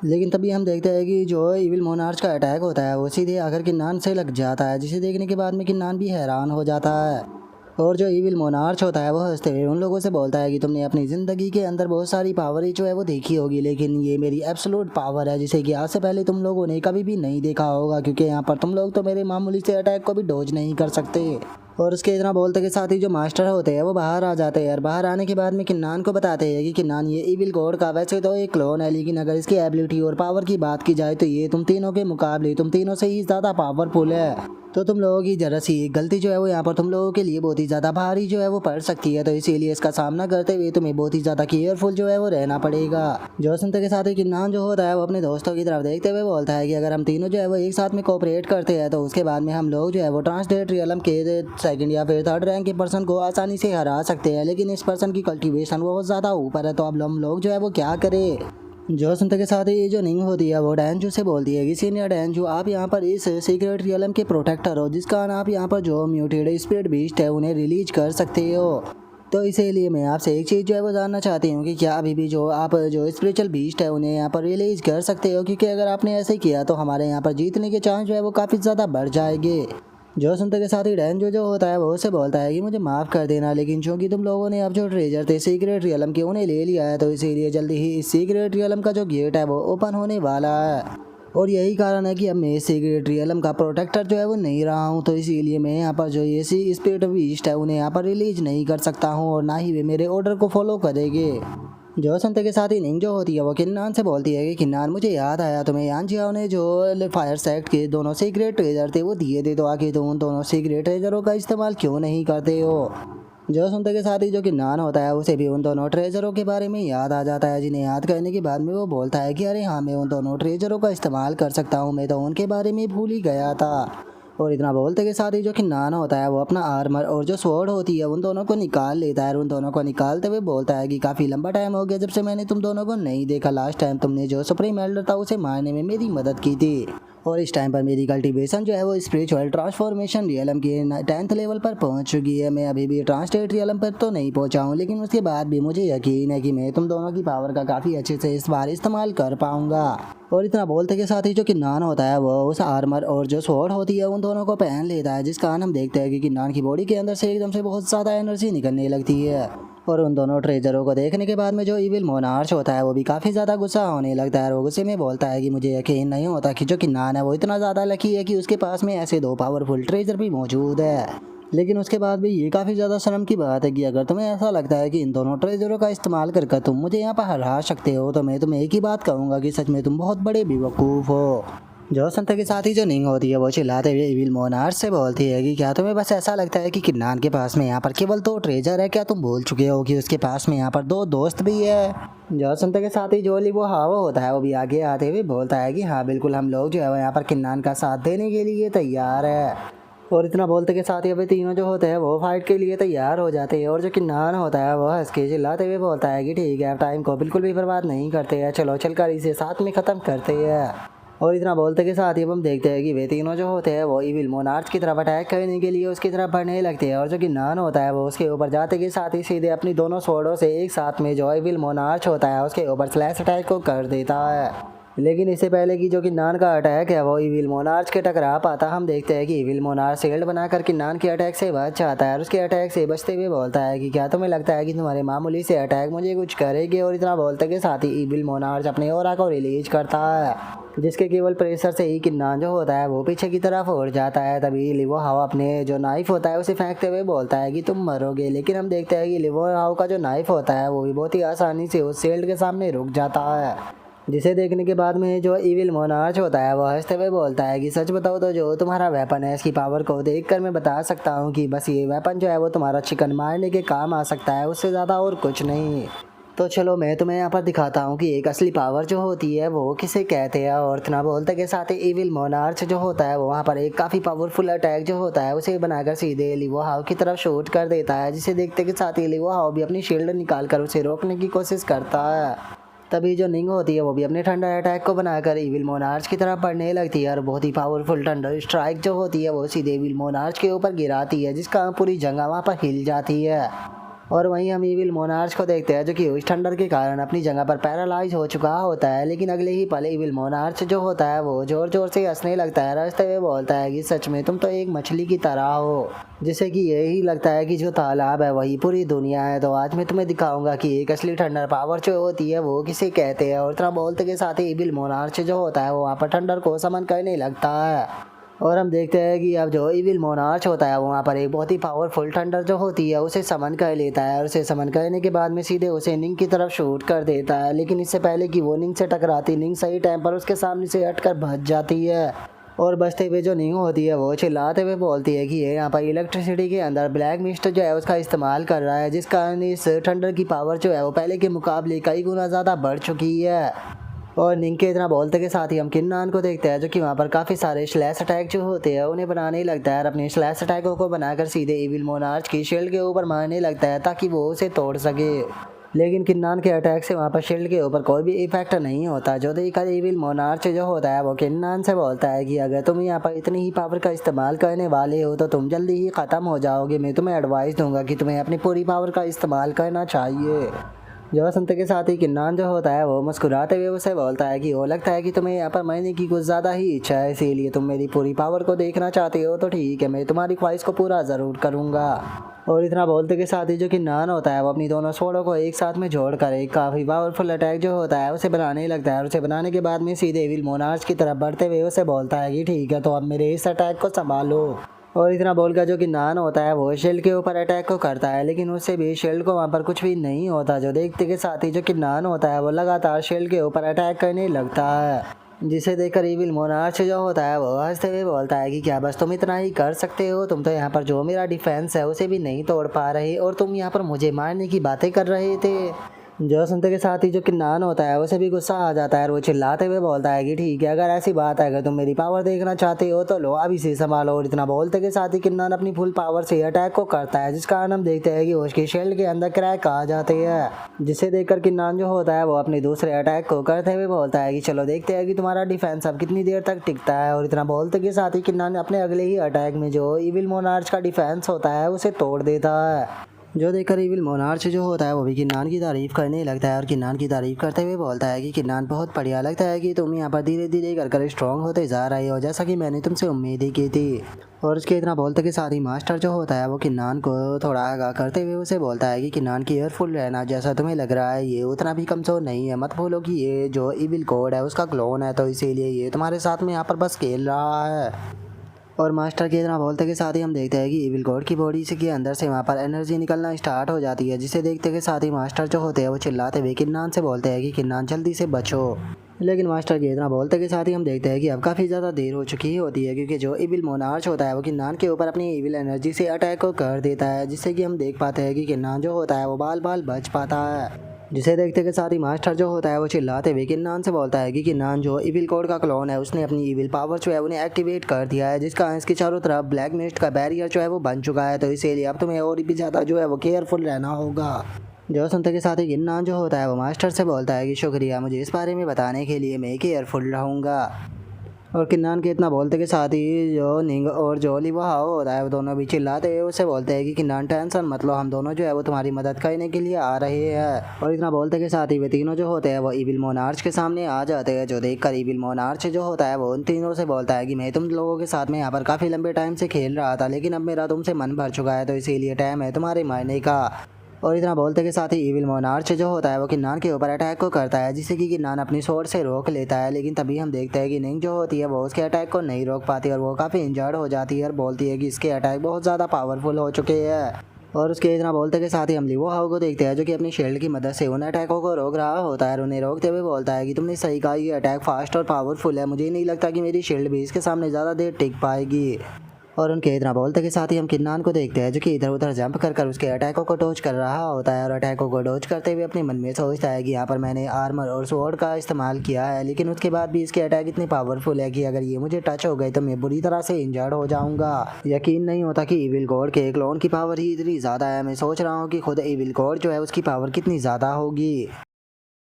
लेकिन तभी हम देखते हैं कि जो ईविल मोनार्च का अटैक होता है वो सीधे आकर किन्नान से लग जाता है, जिसे देखने के बाद में किन्नान भी हैरान हो जाता है। और जो ईविल मोनार्च होता है वो हंसते हुए उन लोगों से बोलता है कि तुमने अपनी ज़िंदगी के अंदर बहुत सारी पावर जो है वो देखी होगी, लेकिन ये मेरी एब्सोल्यूट पावर है जिसे कि आज से पहले तुम लोगों ने कभी भी नहीं देखा होगा, क्योंकि यहाँ पर तुम लोग तो मेरे मामूली से अटैक को भी डॉज नहीं कर सकते। और उसके इतना बोलते के साथ ही जो मास्टर होते हैं वो बाहर आ जाते हैं और बाहर आने के बाद में किन्नान को बताते हैं कि किन्नान ये ईविल गॉड का वैसे तो एक क्लोन है, लेकिन अगर इसकी एबिलिटी और पावर की बात की जाए तो ये तुम तीनों के मुकाबले तुम तीनों से ही ज़्यादा पावरफुल है। तो तुम लोगों की जरा सी गलती जो है वो यहाँ पर तुम लोगों के लिए बहुत ही ज़्यादा भारी जो है वो पड़ सकती है, तो इसीलिए इसका सामना करते हुए तुम्हें बहुत ही ज़्यादा केयरफुल जो है वो रहना पड़ेगा। जो सुनते के साथ ही किन्नान जो होता है वो अपने दोस्तों की तरफ देखते हुए बोलता है कि अगर हम तीनों जो है वो एक साथ में कोऑपरेट करते हैं तो उसके बाद में हम लोग जो है वो ट्रांसलेट रियलम के सेकंड या फिर थर्ड रैंक के पर्सन को आसानी से हरा सकते हैं, लेकिन इस पर्सन की कल्टीवेशन बहुत ज़्यादा ऊपर है, तो अब हम लोग जो है वो क्या करें। जो सुनते के साथ ही जो निंग होती है वो डैंजू से बोलती है कि सीनियर डैंजू आप यहाँ पर इस सीक्रेट रियलम के प्रोटेक्टर हो, जिस कारण आप यहाँ पर जो म्यूटेड स्पिरिट बीस्ट है उन्हें रिलीज कर सकते हो। तो इसीलिए मैं आपसे एक चीज़ जो है वो जानना चाहती हूँ कि क्या अभी भी जो आप जो स्पिरिचुअल बीस्ट है उन्हें यहाँ पर रिलीज कर सकते हो, क्योंकि अगर आपने ऐसे किया तो हमारे यहाँ पर जीतने के चांस जो है वो काफ़ी ज़्यादा बढ़ जाएंगे। जो सुनते के साथ ही डैंजो जो होता है वो उससे बोलता है कि मुझे माफ़ कर देना, लेकिन चूंकि तुम लोगों ने अब जो ट्रेजर थे सीक्रेट रियलम के उन्हें ले लिया है, तो इसीलिए जल्दी ही इस सीक्रेट रियलम का जो गेट है वो ओपन होने वाला है। और यही कारण है कि अब मैं इस सीक्रेट रियलम का प्रोटेक्टर जो है वो नहीं रहा हूँ, तो इसीलिए मैं यहाँ पर जो ये स्पिरिट बीस्ट है उन्हें यहाँ पर रिलीज नहीं कर सकता हूँ और ना ही वे मेरे ऑर्डर को फॉलो करेंगे। जो सुनते के साथ ही निंग जो होती है वो किन्नान से बोलती है कि किन्नान मुझे याद आया तुम्हें यान जियाओ ने जो फायर सेक्ट के दोनों सीक्रेट ट्रेजर थे वो दिए थे, तो आखिर तुम उन दोनों सीक्रेट ट्रेजरों का इस्तेमाल क्यों नहीं करते हो। जो सुनते के साथ ही जो किन्नान होता है उसे भी उन दोनों ट्रेजरों के बारे में याद आ जाता है, जिन्हें याद करने के बाद में वो बोलता है कि अरे हाँ मैं उन दोनों ट्रेजरों का इस्तेमाल कर सकता हूँ, मैं तो उनके बारे में भूल ही गया था। और इतना बोलते के साथ ही जो किन्नान होता है वो अपना आर्मर और जो स्वॉर्ड होती है उन दोनों को निकाल लेता है। उन दोनों को निकालते हुए बोलता है कि काफ़ी लंबा टाइम हो गया जब से मैंने तुम दोनों को नहीं देखा। लास्ट टाइम तुमने जो सुप्रीम एल्डर था उसे मारने में मेरी मदद की थी और इस टाइम पर मेरी कल्टीवेशन जो है वो स्पिरिचुअल ट्रांसफॉर्मेशन रियलम के 10th लेवल पर पहुंच चुकी है। मैं अभी भी ट्रांसलेट रियलम पर तो नहीं पहुंचा हूं, लेकिन उसके बाद भी मुझे यकीन है कि मैं तुम दोनों की पावर का काफ़ी अच्छे से इस बार इस्तेमाल कर पाऊंगा। और इतना बोलते के साथ ही जो किन्नान होता है वो उस आर्मर और जो स्वॉर्ड होती है उन दोनों को पहन लेता है, जिस कारण हम देखते हैं कि किन्नान की बॉडी के अंदर से एकदम से बहुत ज़्यादा एनर्जी निकलने लगती है। और उन दोनों ट्रेजरों को देखने के बाद में जो इविल मोनार्च होता है वो भी काफ़ी ज़्यादा गुस्सा होने लगता है और गुस्से में बोलता है कि मुझे यकीन नहीं होता कि जो किन्नान है वो इतना ज़्यादा लकी है कि उसके पास में ऐसे 2 पावरफुल ट्रेजर भी मौजूद है। लेकिन उसके बाद भी ये काफ़ी ज़्यादा शर्म की बात है कि अगर तुम्हें ऐसा लगता है कि इन दोनों ट्रेजरों का इस्तेमाल कर तुम मुझे यहाँ पर हरा सकते हो तो मैं तुम्हें एक ही बात कहूँगा कि सच में तुम बहुत बड़े बेवकूफ़ हो। जो संत के साथ ही जो निंग होती है वो चिल्लाते हुए इविल मोनार्च से बोलती है कि क्या तुम्हें बस ऐसा लगता है कि किन्नान के पास में यहाँ पर केवल 2 ट्रेजर है? क्या तुम भूल चुके हो कि उसके पास में यहाँ पर 2 दोस्त भी है? जो संत के साथ ही जो वो हावो होता है वो भी आगे आते हुए बोलता है कि हाँ बिल्कुल, हम लोग जो है वो यहाँ पर किन्नान का साथ देने के लिए तैयार है। और इतना बोलते के साथ ही अभी तीनों जो होते हैं वो फाइट के लिए तैयार हो जाते हैं और जो किन्नान होता है वो हंस के चिल्लाते हुए बोलता है कि ठीक है, अब टाइम को बिल्कुल भी बर्बाद नहीं करते हैं, चलो चलकर इसे साथ में ख़त्म करते हैं। और इतना बोलते के साथ ही हम देखते हैं कि वे तीनों जो होते हैं वो इविल मोनार्च की तरफ अटैक करने के लिए उसकी तरफ बढ़ने लगते हैं और जो किन्नान होता है वो उसके ऊपर जाते के साथ ही सीधे अपनी दोनों स्वॉर्डों से एक साथ में जो इविल मोनार्च होता है उसके ऊपर स्लैश अटैक को कर देता है। लेकिन इससे पहले कि जो किन्नान का अटैक है वो इविल मोनार्च के टकरा पाता, हम देखते हैं कि इविल मोनार्च शील्ड बनाकर किन्नान के अटैक से बच जाता है और उसके अटैक से बचते हुए बोलता है कि क्या तुम्हें लगता है कि तुम्हारे मामूली से अटैक मुझे कुछ करेगी? और इतना बोलते के साथ ही इविल मोनार्च अपने ऑरा को रिलीज करता है, जिसके केवल प्रेशर से ही किन्नान जो होता है वो पीछे की तरफ उड़ जाता है। तभी लिवो हाउ अपने जो नाइफ होता है उसे फेंकते हुए बोलता है कि तुम मरोगे, लेकिन हम देखते हैं कि लिवो हाउ का जो नाइफ होता है वो भी बहुत ही आसानी से उस शील्ड के सामने रुक जाता है, जिसे देखने के बाद में जो इविल मोनार्च होता है वो हंसते हुए बोलता है कि सच बताओ तो जो तुम्हारा वेपन है इसकी पावर को देखकर मैं बता सकता हूँ कि बस ये वेपन जो है वो तुम्हारा चिकन मारने के काम आ सकता है, उससे ज़्यादा और कुछ नहीं। तो चलो मैं तुम्हें यहाँ पर दिखाता हूँ कि एक असली पावर जो होती है वो किसे कहते हैं। और इतना बोलते के साथ ही इविल मोनार्च जो होता है वो वहाँ पर एक काफ़ी पावरफुल अटैक जो होता है उसे बनाकर सीधे लिवो हाउ की तरफ शूट कर देता है, जिसे देखते के साथ ही लिवो हाउ भी अपनी शील्ड निकाल कर उसे रोकने की कोशिश करता है। तभी जो निंग होती है वो भी अपने थंडर अटैक को बनाकर इविल मोनार्च की तरफ बढ़ने लगती है और बहुत ही पावरफुल थंडर स्ट्राइक जो होती है वो सीधे इविल मोनार्च के ऊपर गिराती है, जिसका पूरी जगह वहाँ पर हिल जाती है। और वहीं हम इविल मोनार्च को देखते हैं जो कि उस थंडर के कारण अपनी जगह पर पैरालाइज हो चुका होता है, लेकिन अगले ही पल इविल मोनार्च जो होता है वो जोर जोर से हंसने लगता है, हंसते हुए बोलता है कि सच में तुम तो एक मछली की तरह हो, जिसे कि यही लगता है कि जो तालाब है वही पूरी दुनिया है। तो आज मैं तुम्हें दिखाऊंगा कि एक असली थंडर पावर जो होती है वो किसे कहते हैं। और इतना बोलते के साथ ही इविल मोनार्च जो होता है वो वहाँ पर थंडर को समन करने लगता है और हम देखते हैं कि अब जो इविल मोनार्च होता है वो वहाँ पर एक बहुत ही पावरफुल थंडर जो होती है उसे समन कर लेता है और उसे समन करने के बाद में सीधे उसे निंग की तरफ शूट कर देता है। लेकिन इससे पहले कि वो निंग से टकराती, निंग सही टाइम पर उसके सामने से हटकर भज जाती है और बचते हुए जो निंग होती है वो चिल्लाते हुए बोलती है कि ये यहाँ पर इलेक्ट्रिसिटी के अंदर ब्लैक मिस्ट जो है उसका इस्तेमाल कर रहा है, जिस कारण इस थंडर की पावर जो है वो पहले के मुकाबले कई गुना ज़्यादा बढ़ चुकी है। और निंग के इतना बोलते के साथ ही हम किन्नान को देखते हैं जो कि वहाँ पर काफ़ी सारे स्लैश अटैक जो होते हैं उन्हें बनाने लगता है और अपने स्लैश अटैकों को बनाकर सीधे इविल मोनार्च की शील्ड के ऊपर मारने लगता है ताकि वो उसे तोड़ सके। लेकिन किन्नान के अटैक से वहाँ पर शील्ड के ऊपर कोई भी इफेक्ट नहीं होता। जो देखकर इविल मोनार्च जो होता है वो किन्नान से बोलता है कि अगर तुम यहाँ पर इतनी ही पावर का इस्तेमाल करने वाले हो तो तुम जल्दी ही ख़त्म हो जाओगे। मैं तुम्हें एडवाइस दूंगा कि तुम्हें अपनी पूरी पावर का इस्तेमाल करना चाहिए। जो सुनते के साथ ही किन्नान जो होता है वो मुस्कुराते हुए उसे बोलता है कि वो लगता है कि तुम्हें यहाँ पर मरने की कुछ ज़्यादा ही इच्छा है, इसीलिए तुम मेरी पूरी पावर को देखना चाहते हो तो ठीक है, मैं तुम्हारी ख्वाहिश को पूरा ज़रूर करूँगा। और इतना बोलते के साथ ही जो किन्नान होता है वो अपनी दोनों स्वॉर्डों को एक साथ में जोड़कर एक काफ़ी पावरफुल अटैक जो होता है उसे बनाने लगता है और उसे बनाने के बाद में सीधे इविल मोनार्च की तरफ बढ़ते हुए उसे बोलता है कि ठीक है, तो अब मेरे इस अटैक को संभालो। और इतना बोलकर जो किन्नान होता है वो शील्ड के ऊपर अटैक को करता है, लेकिन उससे भी शील्ड को वहाँ पर कुछ भी नहीं होता। जो देखते के साथ ही जो किन्नान होता है वो लगातार शील्ड के ऊपर अटैक करने लगता है, जिसे देखकर इविल मोनार्च जो होता है वो हंसते हुए बोलता है कि क्या बस तुम इतना ही कर सकते हो? तुम तो यहाँ पर जो मेरा डिफेंस है उसे भी नहीं तोड़ पा रहे और तुम यहाँ पर मुझे मारने की बातें कर रहे थे। जो सुनते के साथ ही जो किन्नान होता है उसे भी गुस्सा आ जाता है और वो चिल्लाते हुए बोलता है कि ठीक है, अगर ऐसी बात है, अगर तुम मेरी पावर देखना चाहते हो तो लो अभी से संभालो। और इतना बोलते के साथ ही किन्नान अपनी फुल पावर से अटैक को करता है, जिस कारण हम देखते हैं कि उसकी शील्ड के अंदर क्रैक आ जाती है, जिसे देखकर किन्नान जो होता है वो अपने दूसरे अटैक को करते हुए बोलता है कि चलो देखते हैं कि तुम्हारा डिफेंस अब कितनी देर तक टिकता है। और इतना बोलते के साथ ही किन्नान अपने अगले ही अटैक में जो इविल मोनार्च का डिफेंस होता है उसे तोड़ देता है, जो देखकर इविल मोनार्च जो होता है वो भी किन्नान की तारीफ करने लगता है और किन्नान की तारीफ करते हुए बोलता है कि किन्नान बहुत बढ़िया लगता है कि तुम यहाँ पर धीरे धीरे कर स्ट्रॉन्ग होते जा रहे हो, जैसा कि मैंने तुमसे उम्मीद ही की थी। और उसके इतना बोलते के साथ ही मास्टर जो होता है वो किन्नान को थोड़ा आगाह करते हुए उसे बोलता है कि किन्नान केयरफुल रहना, जैसा तुम्हें लग रहा है ये उतना भी कमज़ोर नहीं है, मत भूलो कि ये जो इविल कोड है उसका क्लोन है, तो इसीलिए ये तुम्हारे साथ में यहाँ पर बस खेल रहा है। और मास्टर के इतना बोलते के साथ ही हम देखते हैं कि इविल गॉड की बॉडी से के अंदर से वहाँ पर एनर्जी निकलना स्टार्ट हो जाती है, जिसे देखते के साथ ही मास्टर जो होते हैं वो चिल्लाते हुए किन्नान से बोलते हैं कि किन्नान जल्दी से बचो। लेकिन मास्टर के इतना बोलते के साथ ही हम देखते हैं कि अब काफ़ी ज़्यादा देर हो चुकी होती है, क्योंकि जो इविल मोनार्च होता है वो किन्नान के ऊपर अपनी इविल एनर्जी से अटैक को कर देता है, जिससे कि हम देख पाते हैं कि किन्नान जो होता है वो बाल बाल बच पाता है, जिसे देखते के साथ ही मास्टर जो होता है वो चिल्लाते हुए किन्नान से बोलता है कि किन्नान जो इविल कोड का क्लोन है उसने अपनी इविल पावर जो है उन्हें एक्टिवेट कर दिया है, जिसका इसके चारों तरफ ब्लैक मिस्ट का बैरियर जो है वो बन चुका है, तो इसीलिए अब तुम्हें और भी ज़्यादा जो है वो केयरफुल रहना होगा। जो सुनते के साथ ही किन्नान जो होता है वो मास्टर से बोलता है कि शुक्रिया मुझे इस बारे में बताने के लिए, मैं केयरफुल रहूँगा। और किन्नान के इतना बोलते के साथ ही जो निंग और जो लिवाओ होता है वो दोनों भी चिल्लाते हुए उससे बोलते हैं कि किन्नान टेंशन मत लो, हम दोनों जो है वो तुम्हारी मदद करने के लिए आ रहे हैं। और इतना बोलते के साथ ही वे तीनों जो होते हैं वो इविल मोनार्च के सामने आ जाते हैं, जो देखकर इविल मोनार्च जो होता है वो उन तीनों से बोलता है कि मैं तुम लोगों के साथ में यहाँ पर काफ़ी लंबे टाइम से खेल रहा था, लेकिन अब मेरा तुमसे मन भर चुका है, तो इसीलिए टाइम है तुम्हारे मारने का। और इतना बोलते के साथ ही इविल मोनार्च जो होता है वो किन्नान के ऊपर अटैक को करता है, जिससे कि किन्नान अपनी स्वॉर्ड से रोक लेता है, लेकिन तभी हम देखते हैं कि निंग जो होती है वो उसके अटैक को नहीं रोक पाती और वो काफ़ी इंजर्ड हो जाती है और बोलती है कि इसके अटैक बहुत ज़्यादा पावरफुल हो चुके हैं। और उसके इतना बोलते के साथ ही हम लिवो हाउ को देखते हैं, जो कि अपनी शील्ड की मदद से उन अटैकों को रोक रहा होता है और उन्हें रोकते हुए बोलता है कि तुमने सही कहा, ये अटैक फास्ट और पावरफुल है, मुझे नहीं लगता कि मेरी शील्ड भी इसके सामने ज़्यादा देर टिक पाएगी। और उनके इतना बोलते के साथ ही हम किन्नान को देखते हैं, जो कि इधर उधर जंप कर उसके अटैकों को डॉज कर रहा होता है और अटैकों को डॉज करते हुए अपने मन में सोचता है कि यहाँ पर मैंने आर्मर और स्वॉर्ड का इस्तेमाल किया है, लेकिन उसके बाद भी इसके अटैक इतने पावरफुल है कि अगर ये मुझे टच हो गए तो मैं बुरी तरह से इंजर्ड हो जाऊंगा। यकीन नहीं होता कि इविल गॉड के क्लोन की पावर ही इतनी ज़्यादा है, मैं सोच रहा हूँ कि खुद इविल गॉड जो है उसकी पावर कितनी ज़्यादा होगी।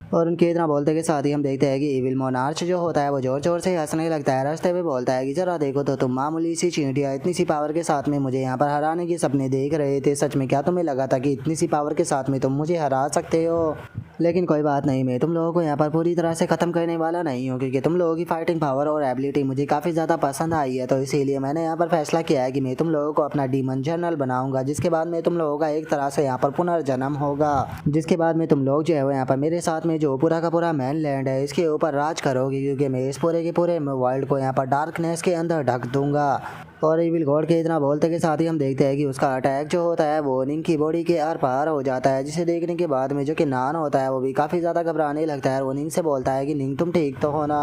और उनके इतना बोलते के साथ ही हम देखते हैं कि इविल मोनार्च जो होता है वो जोर जोर से हंसने लगता है, रास्ते में बोलता है कि जरा देखो तो तुम मामूली सी चींटियाँ इतनी सी पावर के साथ में मुझे यहाँ पर हराने के सपने देख रहे थे, सच में क्या तुम्हें लगा था कि इतनी सी पावर के साथ में तुम मुझे हरा सकते हो? लेकिन कोई बात नहीं, मैं तुम लोगों को यहाँ पर पूरी तरह से ख़त्म करने वाला नहीं हूँ, क्योंकि तुम लोगों की फाइटिंग पावर और एबिलिटी मुझे काफ़ी ज़्यादा पसंद आई है, तो इसीलिए मैंने यहाँ पर फैसला किया है कि मैं तुम लोगों को अपना डीमन जनरल बनाऊंगा, जिसके बाद में तुम लोगों का एक तरह से यहाँ पर पुनर्जन्म होगा, जिसके बाद में तुम लोग जो है वो यहाँ पर मेरे साथ में जो पूरा का पूरा मैनलैंड है इसके ऊपर राज करोगे, क्योंकि मैं इस पूरे के पूरे वर्ल्ड को यहाँ पर डार्कनेस के अंदर ढक दूंगा। और इविल गॉड के इतना बोलते के साथ ही हम देखते हैं कि उसका अटैक जो होता है वो निंग की बॉडी के आर पार हो जाता है, जिसे देखने के बाद में जो कि नान होता है वो भी काफ़ी ज़्यादा घबराने लगता है और वो निंग से बोलता है कि निंग तुम ठीक तो हो ना।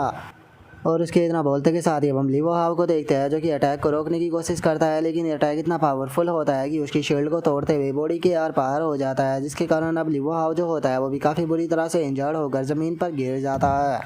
और उसके इतना बोलते के साथ ही हम लिवो हाउ को देखते हैं, जो कि अटैक को रोकने की कोशिश करता है, लेकिन अटैक इतना पावरफुल होता है कि उसकी शील्ड को तोड़ते हुए बॉडी के आर पार हो जाता है, जिसके कारण अब लिवो हाउ जो होता है वो भी काफ़ी बुरी तरह से इंजर्ड होकर ज़मीन पर गिर जाता है।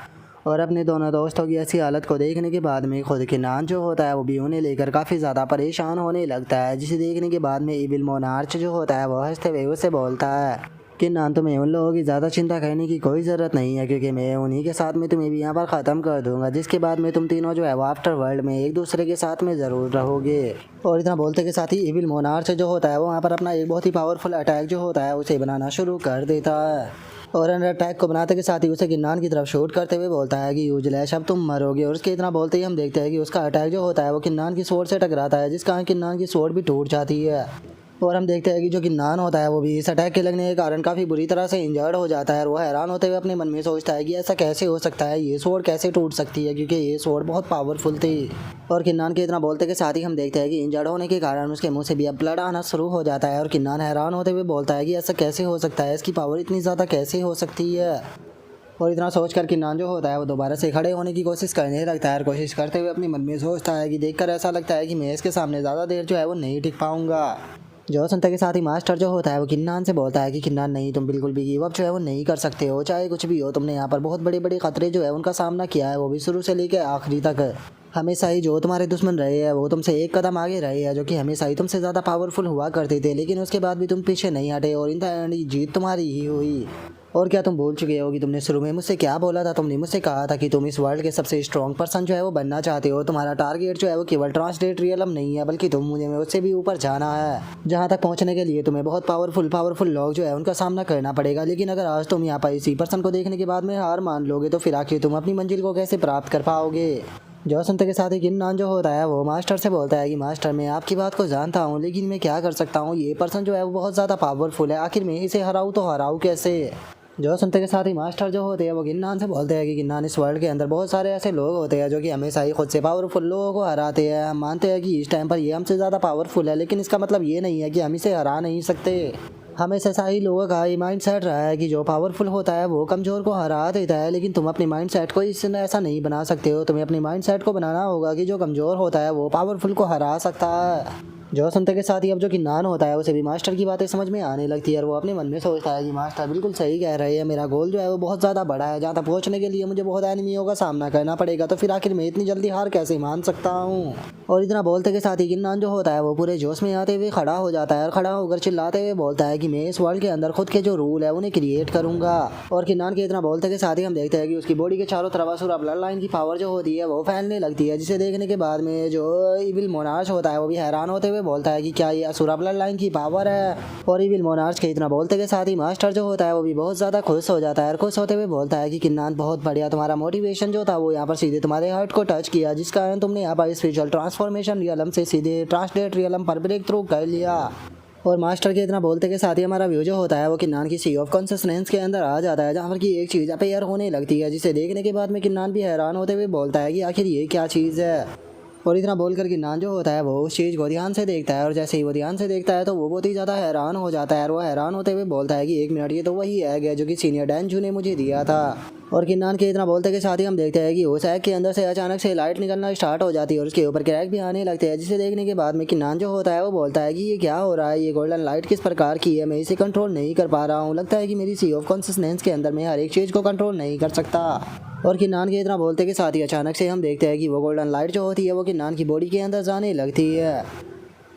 और अपने दोनों दोस्तों की ऐसी हालत को देखने के बाद में खुद किन्नान जो होता है वो भी उन्हें लेकर काफ़ी ज़्यादा परेशान होने लगता है, जिसे देखने के बाद में इविल मोनार्च जो होता है वो हंसते हुए उससे बोलता है किन्नान तुम्हें उन लोगों की ज़्यादा चिंता करने की कोई ज़रूरत नहीं है, क्योंकि मैं उन्हीं के साथ में तुम्हें भी यहाँ पर ख़त्म कर दूंगा, जिसके बाद में तुम तीनों जो है वो आफ्टर वर्ल्ड में एक दूसरे के साथ में ज़रूर रहोगे। और इतना बोलते के साथ ही इविल मोनार्च जो होता है वो वहाँ पर अपना एक बहुत ही पावरफुल अटैक जो होता है उसे बनाना शुरू कर देता है, और अंडर अटैक को बनाते के साथ ही उसे किन्नान की तरफ शूट करते हुए बोलता है कि यूजलेस अब तुम मरोगे। और उसके इतना बोलते ही हम देखते हैं कि उसका अटैक जो होता है वो किन्नान की स्वॉर्ड से टकराता है, जिस कारण किन्नान की स्वॉर्ड भी टूट जाती है। और हम देखते हैं कि जो किन्नान होता है वो भी इस अटैक के लगने के कारण काफ़ी बुरी तरह से इंजर्ड हो जाता है और वो हैरान होते हुए अपने मन में सोचता है कि ऐसा कैसे हो सकता है, ये स्वॉर्ड कैसे टूट सकती है, क्योंकि ये स्वॉर्ड बहुत पावरफुल थी। और किन्नान के इतना बोलते के साथ ही हम देखते हैं कि इंजर्ड होने के कारण उसके मुंह से भी अब ब्लड आना शुरू हो जाता है और किन्नान हैरान होते हुए बोलता है कि ऐसा कैसे हो सकता है, इसकी पावर इतनी ज़्यादा कैसे हो सकती है। और इतना सोचकर किन्नान जो होता है वो दोबारा से खड़े होने की कोशिश करने लगता है और कोशिश करते हुए अपने मन में सोचता है कि देखकर ऐसा लगता है कि मैं इसके सामने ज़्यादा देर जो है वो नहीं टिक पाऊँगा। जो सुनते के साथ ही मास्टर जो होता है वो किन्नान से बोलता है कि किन्नान नहीं, तुम बिल्कुल भी गिव अप जो है वो नहीं कर सकते हो, चाहे कुछ भी हो। तुमने यहाँ पर बहुत बड़े बड़े खतरे जो है उनका सामना किया है, वो भी शुरू से लेकर आखिरी तक। हमेशा ही जो तुम्हारे दुश्मन रहे हैं वो तुमसे एक कदम आगे रहे हैं, जो कि हमेशा ही तुमसे ज़्यादा पावरफुल हुआ करते थे, लेकिन उसके बाद भी तुम पीछे नहीं हटे और इन द एंड जीत तुम्हारी ही हुई। और क्या तुम भूल चुके हो कि तुमने शुरू में मुझसे क्या बोला था? तुमने मुझसे कहा था कि तुम इस वर्ल्ड के सबसे स्ट्रॉन्ग पर्सन जो है वो बनना चाहते हो। तुम्हारा टारगेट जो है वो केवल ट्रांसलेट रियलम नहीं है, बल्कि तुम मुझे उससे भी ऊपर जाना है, जहाँ तक पहुँचने के लिए तुम्हें बहुत पावरफुल लोग जो है उनका सामना करना पड़ेगा। लेकिन अगर आज तुम यहाँ पर इसी पर्सन को देखने के बाद में हार मान लोगे तो फिर आखिर तुम अपनी मंजिल को कैसे प्राप्त कर पाओगे? जो सुनते के साथ ही किन्नान जो होता है वो मास्टर से बोलता है कि मास्टर, मैं आपकी बात को जानता हूँ, लेकिन मैं क्या कर सकता हूँ? ये पर्सन जो है वो बहुत ज़्यादा पावरफुल है, आखिर मैं इसे हराऊँ तो हराऊँ कैसे? जो सुनते के साथ ही मास्टर जो होते हैं वो किन्नान से बोलते हैं कि किन्नान, इस वर्ल्ड के अंदर बहुत सारे ऐसे लोग होते हैं जो कि हमेशा ही खुद से पावरफुल लोगों को हराते हैं। हम मानते हैं कि इस टाइम पर ये हमसे ज़्यादा पावरफुल है, लेकिन इसका मतलब ये नहीं है कि हम इसे हरा नहीं सकते। हमेशा ऐसा ही लोगों का ये माइंड सेट रहा है कि जो पावरफुल होता है वो कमज़ोर को हरा देता है, लेकिन तुम अपने माइंड सेट को इससे ऐसा नहीं बना सकते हो। तुम्हें अपने माइंड सेट को बनाना होगा कि जो कमज़ोर होता है वो पावरफुल को हरा सकता है। जो सुनते के साथ ही अब जो किन्नान होता है उसे भी मास्टर की बातें समझ में आने लगती है और वो अपने मन में सोचता है कि मास्टर बिल्कुल सही कह रहे हैं, मेरा गोल जो है वो बहुत ज़्यादा बड़ा है, जहाँ तक पहुँचने के लिए मुझे बहुत एनिमियों का सामना करना पड़ेगा, तो फिर आखिर मैं इतनी जल्दी हार कैसे मान सकता हूँ? और इतना बोलते के साथ ही किन्नान जो होता है वो पूरे जोश में आते हुए खड़ा हो जाता है और खड़ा होकर चिल्लाते हुए बोलता है कि मैं इस वर्ल्ड के अंदर खुद के जो रूल है उन्हें क्रिएट करूँगा। और किन्नान के इतना बोलते के साथ ही हम देखते हैं कि उसकी बॉडी के चारों तरफ असुरा ब्लड लाइन की पावर जो होती है वो फैलने लगती है, जिसे देखने के बाद में जो इविल मोनार्च होता है वो भी हैरान होते हुए बोलता है कि क्या असुरा ब्लड लाइन की पावर है। और इविल मोनार्च के इतना बोलते के साथ ही मास्टर जो होता है वो भी बहुत ज़्यादा खुश हो जाता है और खुश होते हुए बोलता है कि किन्नान, बहुत बढ़िया, तुम्हारा मोटिवेशन जो था वो यहाँ पर सीधे तुम्हारे हार्ट को टच किया, जिस कारण तुमने यहाँ पर स्पिरिचुअल ट्रांसफॉर्मेशन रियलम से सीधे ट्रांसलेट रियलम पर ब्रेक थ्रू कर लिया। और मास्टर के इतना बोलते के साथ ही हमारा व्यू जो होता है वो किन्नान की सी ऑफ कॉन्सियसनेस के अंदर आ जाता है, जहाँ पर की एक चीज़ अपेयर होने लगती है, जिसे देखने के बाद में किन्नान भी हैरान होते हुए बोलता है कि आखिर ये क्या चीज़ है। और इतना बोलकर किन्नान जो होता है वो उस चीज़ को ध्यान से देखता है और जैसे ही वो ध्यान से देखता है तो वो बहुत ही ज़्यादा हैरान हो जाता है और वो हैरान होते हुए बोलता है कि एक मिनट, ये तो वही एग है जो कि सीनियर डैनजू ने मुझे दिया था। और किन्नान के इतना बोलते के साथ ही हम देखते हैं कि उस एग के अंदर से अचानक से लाइट निकलना स्टार्ट हो जाती है और उसके ऊपर क्रैक भी आने लगते हैं, जिसे देखने के बाद में किन्नान जो होता है वो बोलता है कि ये क्या हो रहा है, ये गोल्डन लाइट किस प्रकार की है, मैं इसे कंट्रोल नहीं कर पा रहा हूँ, लगता है कि मेरी सी ऑफ कॉन्सियसनेस के अंदर मैं हर एक चीज़ को कंट्रोल नहीं कर सकता। और किन्नान के इतना बोलते के साथ ही अचानक से हम देखते हैं कि वो गोल्डन लाइट जो होती है वो किन्नान की बॉडी के अंदर जाने लगती है,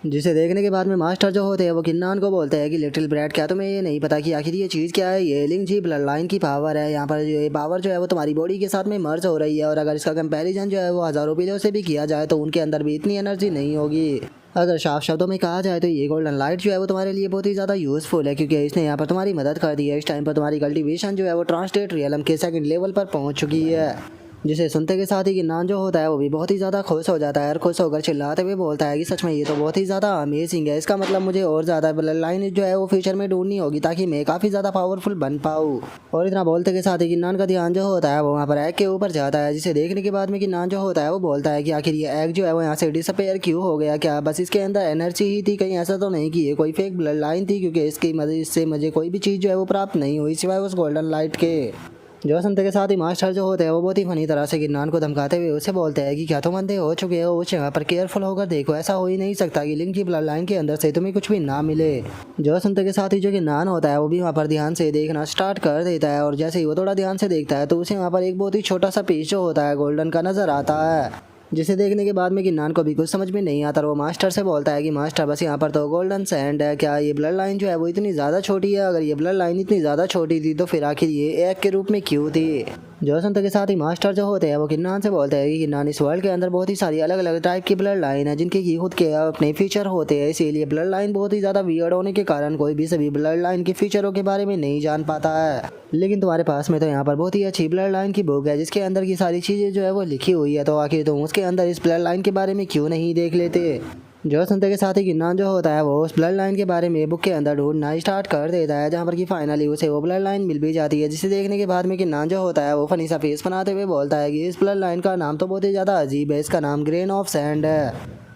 जिसे देखने के बाद में मास्टर जो होते हैं वो किन्नान को बोलते हैं कि लिटिल ब्रैड, क्या तुम्हें ये नहीं पता कि आखिर ये चीज़ क्या है? ये लिंग जी ब्लड लाइन की पावर है, यहाँ पर जो ये पावर जो है वो तुम्हारी बॉडी के साथ में मर्ज हो रही है, और अगर इसका कंपैरिजन जो है वो हज़ारों पीढ़ियों से भी किया जाए तो उनके अंदर भी इतनी एनर्जी नहीं होगी। अगर साफ शब्दों में कहा जाए तो ये गोल्डन लाइट जो है वो तुम्हारे लिए बहुत ही ज़्यादा यूज़फुल है, क्योंकि इसने यहाँ पर तुम्हारी मदद कर दी है। इस टाइम पर तुम्हारी कल्टीवेशन जो है वो ट्रांसलेट रियलम के सेकंड लेवल पर पहुँच चुकी है, जिसे सुनते के साथ ही किन्नान जो होता है वो भी बहुत ही ज़्यादा खुश हो जाता है और खुश होकर चिल्लाते हुए बोलता है कि सच में ये तो बहुत ही ज़्यादा अमेजिंग है, इसका मतलब मुझे और ज़्यादा ब्लड लाइन जो है वो फ्यूचर में ढूंढनी होगी ताकि मैं काफ़ी ज़्यादा पावरफुल बन पाऊँ। और इतना बोलते के साथ ही किन्नान का ध्यान जो होता है वो वहाँ पर एग के ऊपर जाता है, जिसे देखने के बाद में किन्नान जो होता है वो बोलता है कि आखिर ये एग जो है वो यहाँ से डिसअपेयर क्यों हो गया, क्या बस इसके अंदर एनर्जी ही थी? कहीं ऐसा तो नहीं कि ये कोई फेक ब्लड लाइन थी, क्योंकि इसकी मदद इससे मुझे कोई भी चीज़ जो है वो प्राप्त नहीं हुई सिवाय उस गोल्डन लाइट के। जो सुनते के साथ ही मास्टर जो होते हैं वो बहुत ही फनी तरह से किन्नान को धमकाते हुए उसे बोलते हैं कि क्या तुम अंधे हो चुके हो, उस जगह पर केयरफुल होकर देखो, ऐसा हो ही नहीं सकता कि लिंक की ब्लड लाइन के अंदर से तुम्हें कुछ भी ना मिले। जो सुनते के साथ ही जो किन्नान होता है वो भी वहाँ पर ध्यान से देखना स्टार्ट कर देता है, और जैसे ही वो थोड़ा ध्यान से देखता है तो उसे वहाँ पर एक बहुत ही छोटा सा पीस जो होता है गोल्डन का नजर आता है, जिसे देखने के बाद में किन्नान को भी कुछ समझ में नहीं आता और वो मास्टर से बोलता है कि मास्टर बस यहाँ पर तो गोल्डन सैंड है, क्या ये ब्लड लाइन जो है वो इतनी ज़्यादा छोटी है? अगर ये ब्लड लाइन इतनी ज़्यादा छोटी थी तो फिर आखिर ये एग के रूप में क्यों थी? जो सुनते के साथ ही मास्टर जो होते हैं वो किन्नान से बोलते हैं कि किन्नान, इस वर्ल्ड के अंदर बहुत ही सारी अलग अलग टाइप की ब्लड लाइन है जिनके की खुद के अपने फीचर होते हैं, इसीलिए ब्लड लाइन बहुत ही ज़्यादा वियर्ड होने के कारण कोई भी सभी ब्लड लाइन के फीचरों के बारे में नहीं जान पाता है। लेकिन तुम्हारे पास में तो यहाँ पर बहुत ही अच्छी ब्लड लाइन की बुक है जिसके अंदर की सारी चीज़ें जो है वो लिखी हुई है, तो आखिर तुम उसके अंदर इस ब्लड लाइन के बारे में क्यों नहीं देख लेते? जो सुनते के साथ ही किन्नान जो होता है वो उस ब्लड लाइन के बारे में बुक के अंदर ढूंढना स्टार्ट कर देता है, जहाँ पर कि फाइनली उसे वो ब्लड लाइन मिल भी जाती है, जिसे देखने के बाद में किन्नान जो होता है वो फनी सा फेस बनाते हुए बोलता है कि इस ब्लड लाइन का नाम तो बहुत ही ज़्यादा अजीब है, इसका नाम ग्रेन ऑफ सैंड है।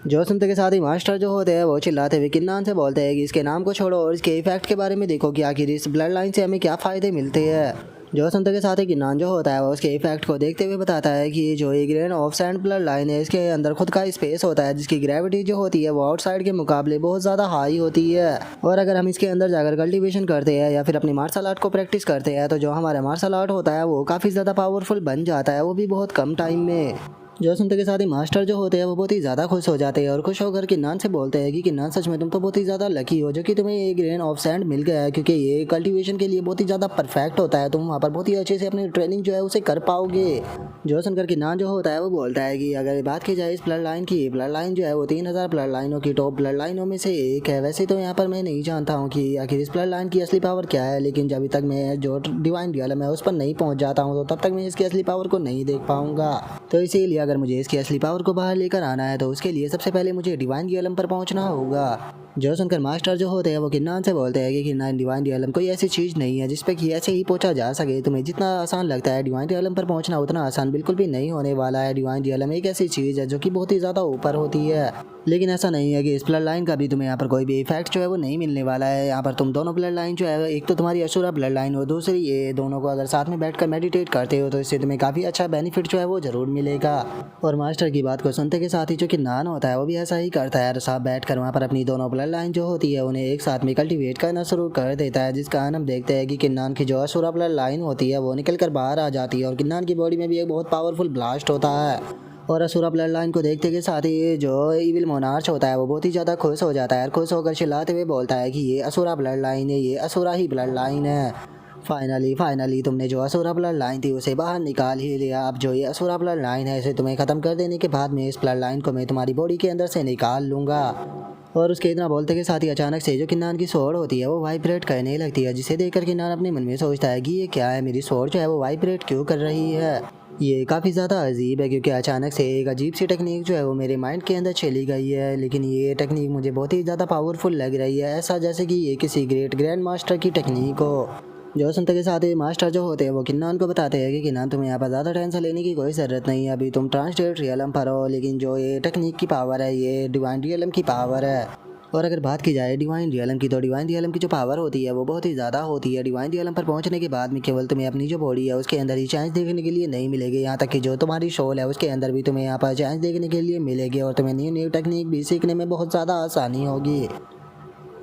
जो सुनते के साथ ही मास्टर जो होते हैं वो चिल्लाते हुए किन्नान से बोलते हैं कि इसके नाम को छोड़ो और इसके इफेक्ट के बारे में देखो कि आखिर इस ब्लड लाइन से हमें क्या फ़ायदे मिलते हैं। जो सुनते के साथ ही किन्नान जो होता है वो उसके इफेक्ट को देखते हुए बताता है कि जो ये grain of sand blood line है इसके अंदर खुद का स्पेस होता है जिसकी ग्रेविटी जो होती है वो आउटसाइड के मुकाबले बहुत ज़्यादा हाई होती है। और अगर हम इसके अंदर जाकर कल्टीवेशन करते हैं या फिर अपनी मार्शल आर्ट को प्रैक्टिस करते हैं तो जो हमारा मार्शल आर्ट होता है वो काफ़ी ज़्यादा पावरफुल बन जाता है, वो भी बहुत कम टाइम में। जो सुनते के साथ ही मास्टर जो होते हैं वो बहुत ही ज़्यादा खुश हो जाते हैं और खुश होकर किन्नान से बोलते हैं कि किन्नान सच में तुम तो बहुत ही ज़्यादा लकी हो जो कि तुम्हें ये ग्रेन ऑफ सैंड मिल गया है, क्योंकि ये कल्टीवेशन के लिए बहुत ही ज़्यादा परफेक्ट होता है। तुम वहाँ पर बहुत ही अच्छे से अपनी ट्रेनिंग जो है उसे कर पाओगे। जो सुनकर किन्नान जो होता है वो बोलता है कि अगर बात की जाए इस ब्लड लाइन की, ब्लड लाइन जो है वो 3000 ब्लड लाइनों की टॉप ब्लड लाइनों में से एक है। वैसे तो यहाँ पर मैं नहीं जानता हूँ कि आखिर इस ब्लड लाइन की असली पावर क्या है, लेकिन जब तक मैं जो डिवाइन रियलम है उस पर नहीं पहुँच जाता हूँ तो तब तक मैं इसकी असली पावर को नहीं देख पाऊंगा। तो इसीलिए अगर मुझे इसकी असली पावर को बाहर लेकर आना है तो उसके लिए सबसे पहले मुझे डिवाइन रियलम पर पहुंचना होगा। जो सुनकर मास्टर जो होते हैं वो किन्नान से बोलते हैं कि किन्नान डिवाइन रियलम कोई ऐसी चीज़ नहीं है जिस पे कि ऐसे ही पहुंचा जा सके। तुम्हें जितना आसान लगता है डिवाइन रियलम पर पहुंचना उतना आसान बिल्कुल भी नहीं होने वाला है। डिवाइन रियलम एक ऐसी चीज़ है जो कि बहुत ही ज़्यादा ऊपर होती है, लेकिन ऐसा नहीं है कि इस ब्लड लाइन का भी तुम्हें यहाँ पर कोई भी इफेक्ट जो है वो नहीं मिलने वाला है। यहाँ पर तुम दोनों ब्लड लाइन जो है, एक तो तुम्हारी असुरा ब्लड लाइन और दूसरी ये, दोनों को अगर साथ में बैठकर मेडिटेट करते हो तो इससे तुम्हें काफ़ी अच्छा बेनिफिट जो है वो ज़रूर मिलेगा। और मास्टर की बात को सुनते के साथ ही जो किन्नान होता है वो भी ऐसा ही करता है, साथ बैठ कर वहाँ पर अपनी दोनों ब्लड लाइन जो होती है उन्हें एक साथ में कल्टीवेट करना शुरू कर देता है, जिसका हम देखते हैं कि किन्नान की जो असुरा ब्लड लाइन होती है वो निकल कर बाहर आ जाती है और किन्नान की बॉडी में भी एक बहुत पावरफुल ब्लास्ट होता है। और असुरा ब्लड लाइन को देखते के साथ ही जो इविल मोनार्च होता है वो बहुत ही ज़्यादा खुश हो जाता है और खुश होकर चिल्लाते हुए बोलता है कि ये असुरा ब्लड लाइन है, ये असुरा ही ब्लड लाइन है। फाइनली तुमने जो असुरा ब्लड लाइन थी उसे बाहर निकाल ही लिया। अब जो ये असुरा ब्लड लाइन है इसे तुम्हें ख़त्म कर देने के बाद में इस ब्लड लाइन को मैं तुम्हारी बॉडी के अंदर से निकाल लूँगा। और उसके इतना बोलते के साथ ही अचानक से जो किन्नान की सोड होती है वो वाइब्रेट करने लगती है, जिसे देखकर किन्नान अपने मन में सोचता है कि ये क्या है, मेरी सोड जो है वो वाइब्रेट क्यों कर रही है। ये काफ़ी ज़्यादा अजीब है क्योंकि अचानक से एक अजीब सी टेक्निक जो है वो मेरे माइंड के अंदर चली गई है, लेकिन ये टेक्निक मुझे बहुत ही ज़्यादा पावरफुल लग रही है, ऐसा जैसे कि ये किसी ग्रैंड मास्टर की टेक्निक हो। जो सुनते के साथ ही मास्टर जो होते हैं वो किन्नान को बताते हैं कि किन्नान तुम्हें यहाँ पर ज़्यादा टेंशन लेने की कोई ज़रूरत नहीं है, अभी तुम ट्रांसलेट रियलम पर हो, लेकिन जो ये टेक्निक की पावर है ये डिवाइन रियलम की पावर है। और अगर बात की जाए डिवाइन रियलम की तो डिवाइन रियलम की जो पावर होती है वो बहुत ही ज़्यादा होती है। डिवाइन रियलम पर पहुंचने के बाद में केवल तुम्हें अपनी जो बॉडी है उसके अंदर ही चेंज देखने के लिए नहीं मिलेगी, यहाँ तक कि जो तुम्हारी सोल है उसके अंदर भी तुम्हें यहाँ पर चेंज देखने के लिए मिलेगी और तुम्हें न्यू न्यू टेक्निक भी सीखने में बहुत ज़्यादा आसानी होगी।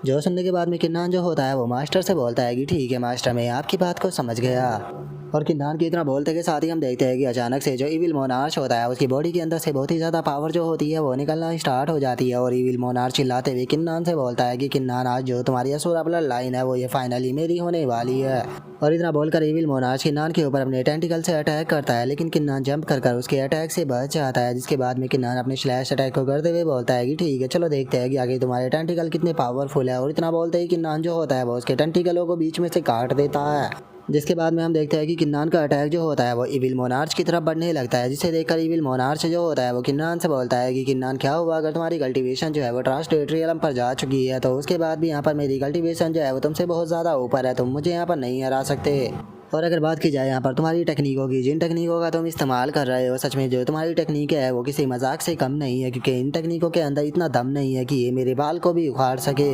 जो सुनने के बाद में किन्नान जो होता है वो मास्टर से बोलता है कि ठीक है मास्टर, मैं आपकी बात को समझ गया। और किन्नान की इतना बोलते के साथ ही हम देखते हैं कि अचानक से जो इविल मोनार्च होता है उसकी बॉडी के अंदर से बहुत ही ज़्यादा पावर जो होती है वो निकलना स्टार्ट हो जाती है और इविल मोनार्च चिल्लाते हुए किन्नान से बोलता है कि किन्नान, आज जो तुम्हारी असुरा ब्लड लाइन है वो ये फाइनली मेरी होने वाली है। और इतना बोलकर इविल मोनार्च किन्नान के ऊपर अपने टेंटिकल से अटैक करता है, लेकिन किन्नान जंप कर उसके अटैक से बच जाता है, जिसके बाद में किन्नान अपने स्लैश अटैक को करते हुए बोलता है कि ठीक है चलो देखते हैं कि आगे तुम्हारे टेंटिकल कितने पावरफुल है। और इतना बोलते ही किन्नान जो होता है वो उसके टेंटिकलों को बीच में से काट देता है, जिसके बाद में हम देखते हैं कि किन्नान का अटैक जो होता है वो इविल मोनार्च की तरफ बढ़ने लगता है, जिसे देखकर इविल मोनार्च जो होता है वो किन्नान से बोलता है कि किन्नान क्या हुआ, अगर तुम्हारी कल्टीवेशन जो है वो ट्रांसलेट रियलम पर जा चुकी है तो उसके बाद भी यहाँ पर मेरी कल्टीवेशन जो है वो तुमसे बहुत ज़्यादा ऊपर है, तुम मुझे यहाँ पर नहीं हरा सकते। और अगर बात की जाए यहाँ पर तुम्हारी टेक्निकों की, जिन टेक्निकों का तुम इस्तेमाल कर रहे हो, सच में जो तुम्हारी टेक्निक है वो किसी मजाक से कम नहीं है, क्योंकि इन टेक्निकों के अंदर इतना दम नहीं है कि ये मेरे बाल को भी उखाड़ सके।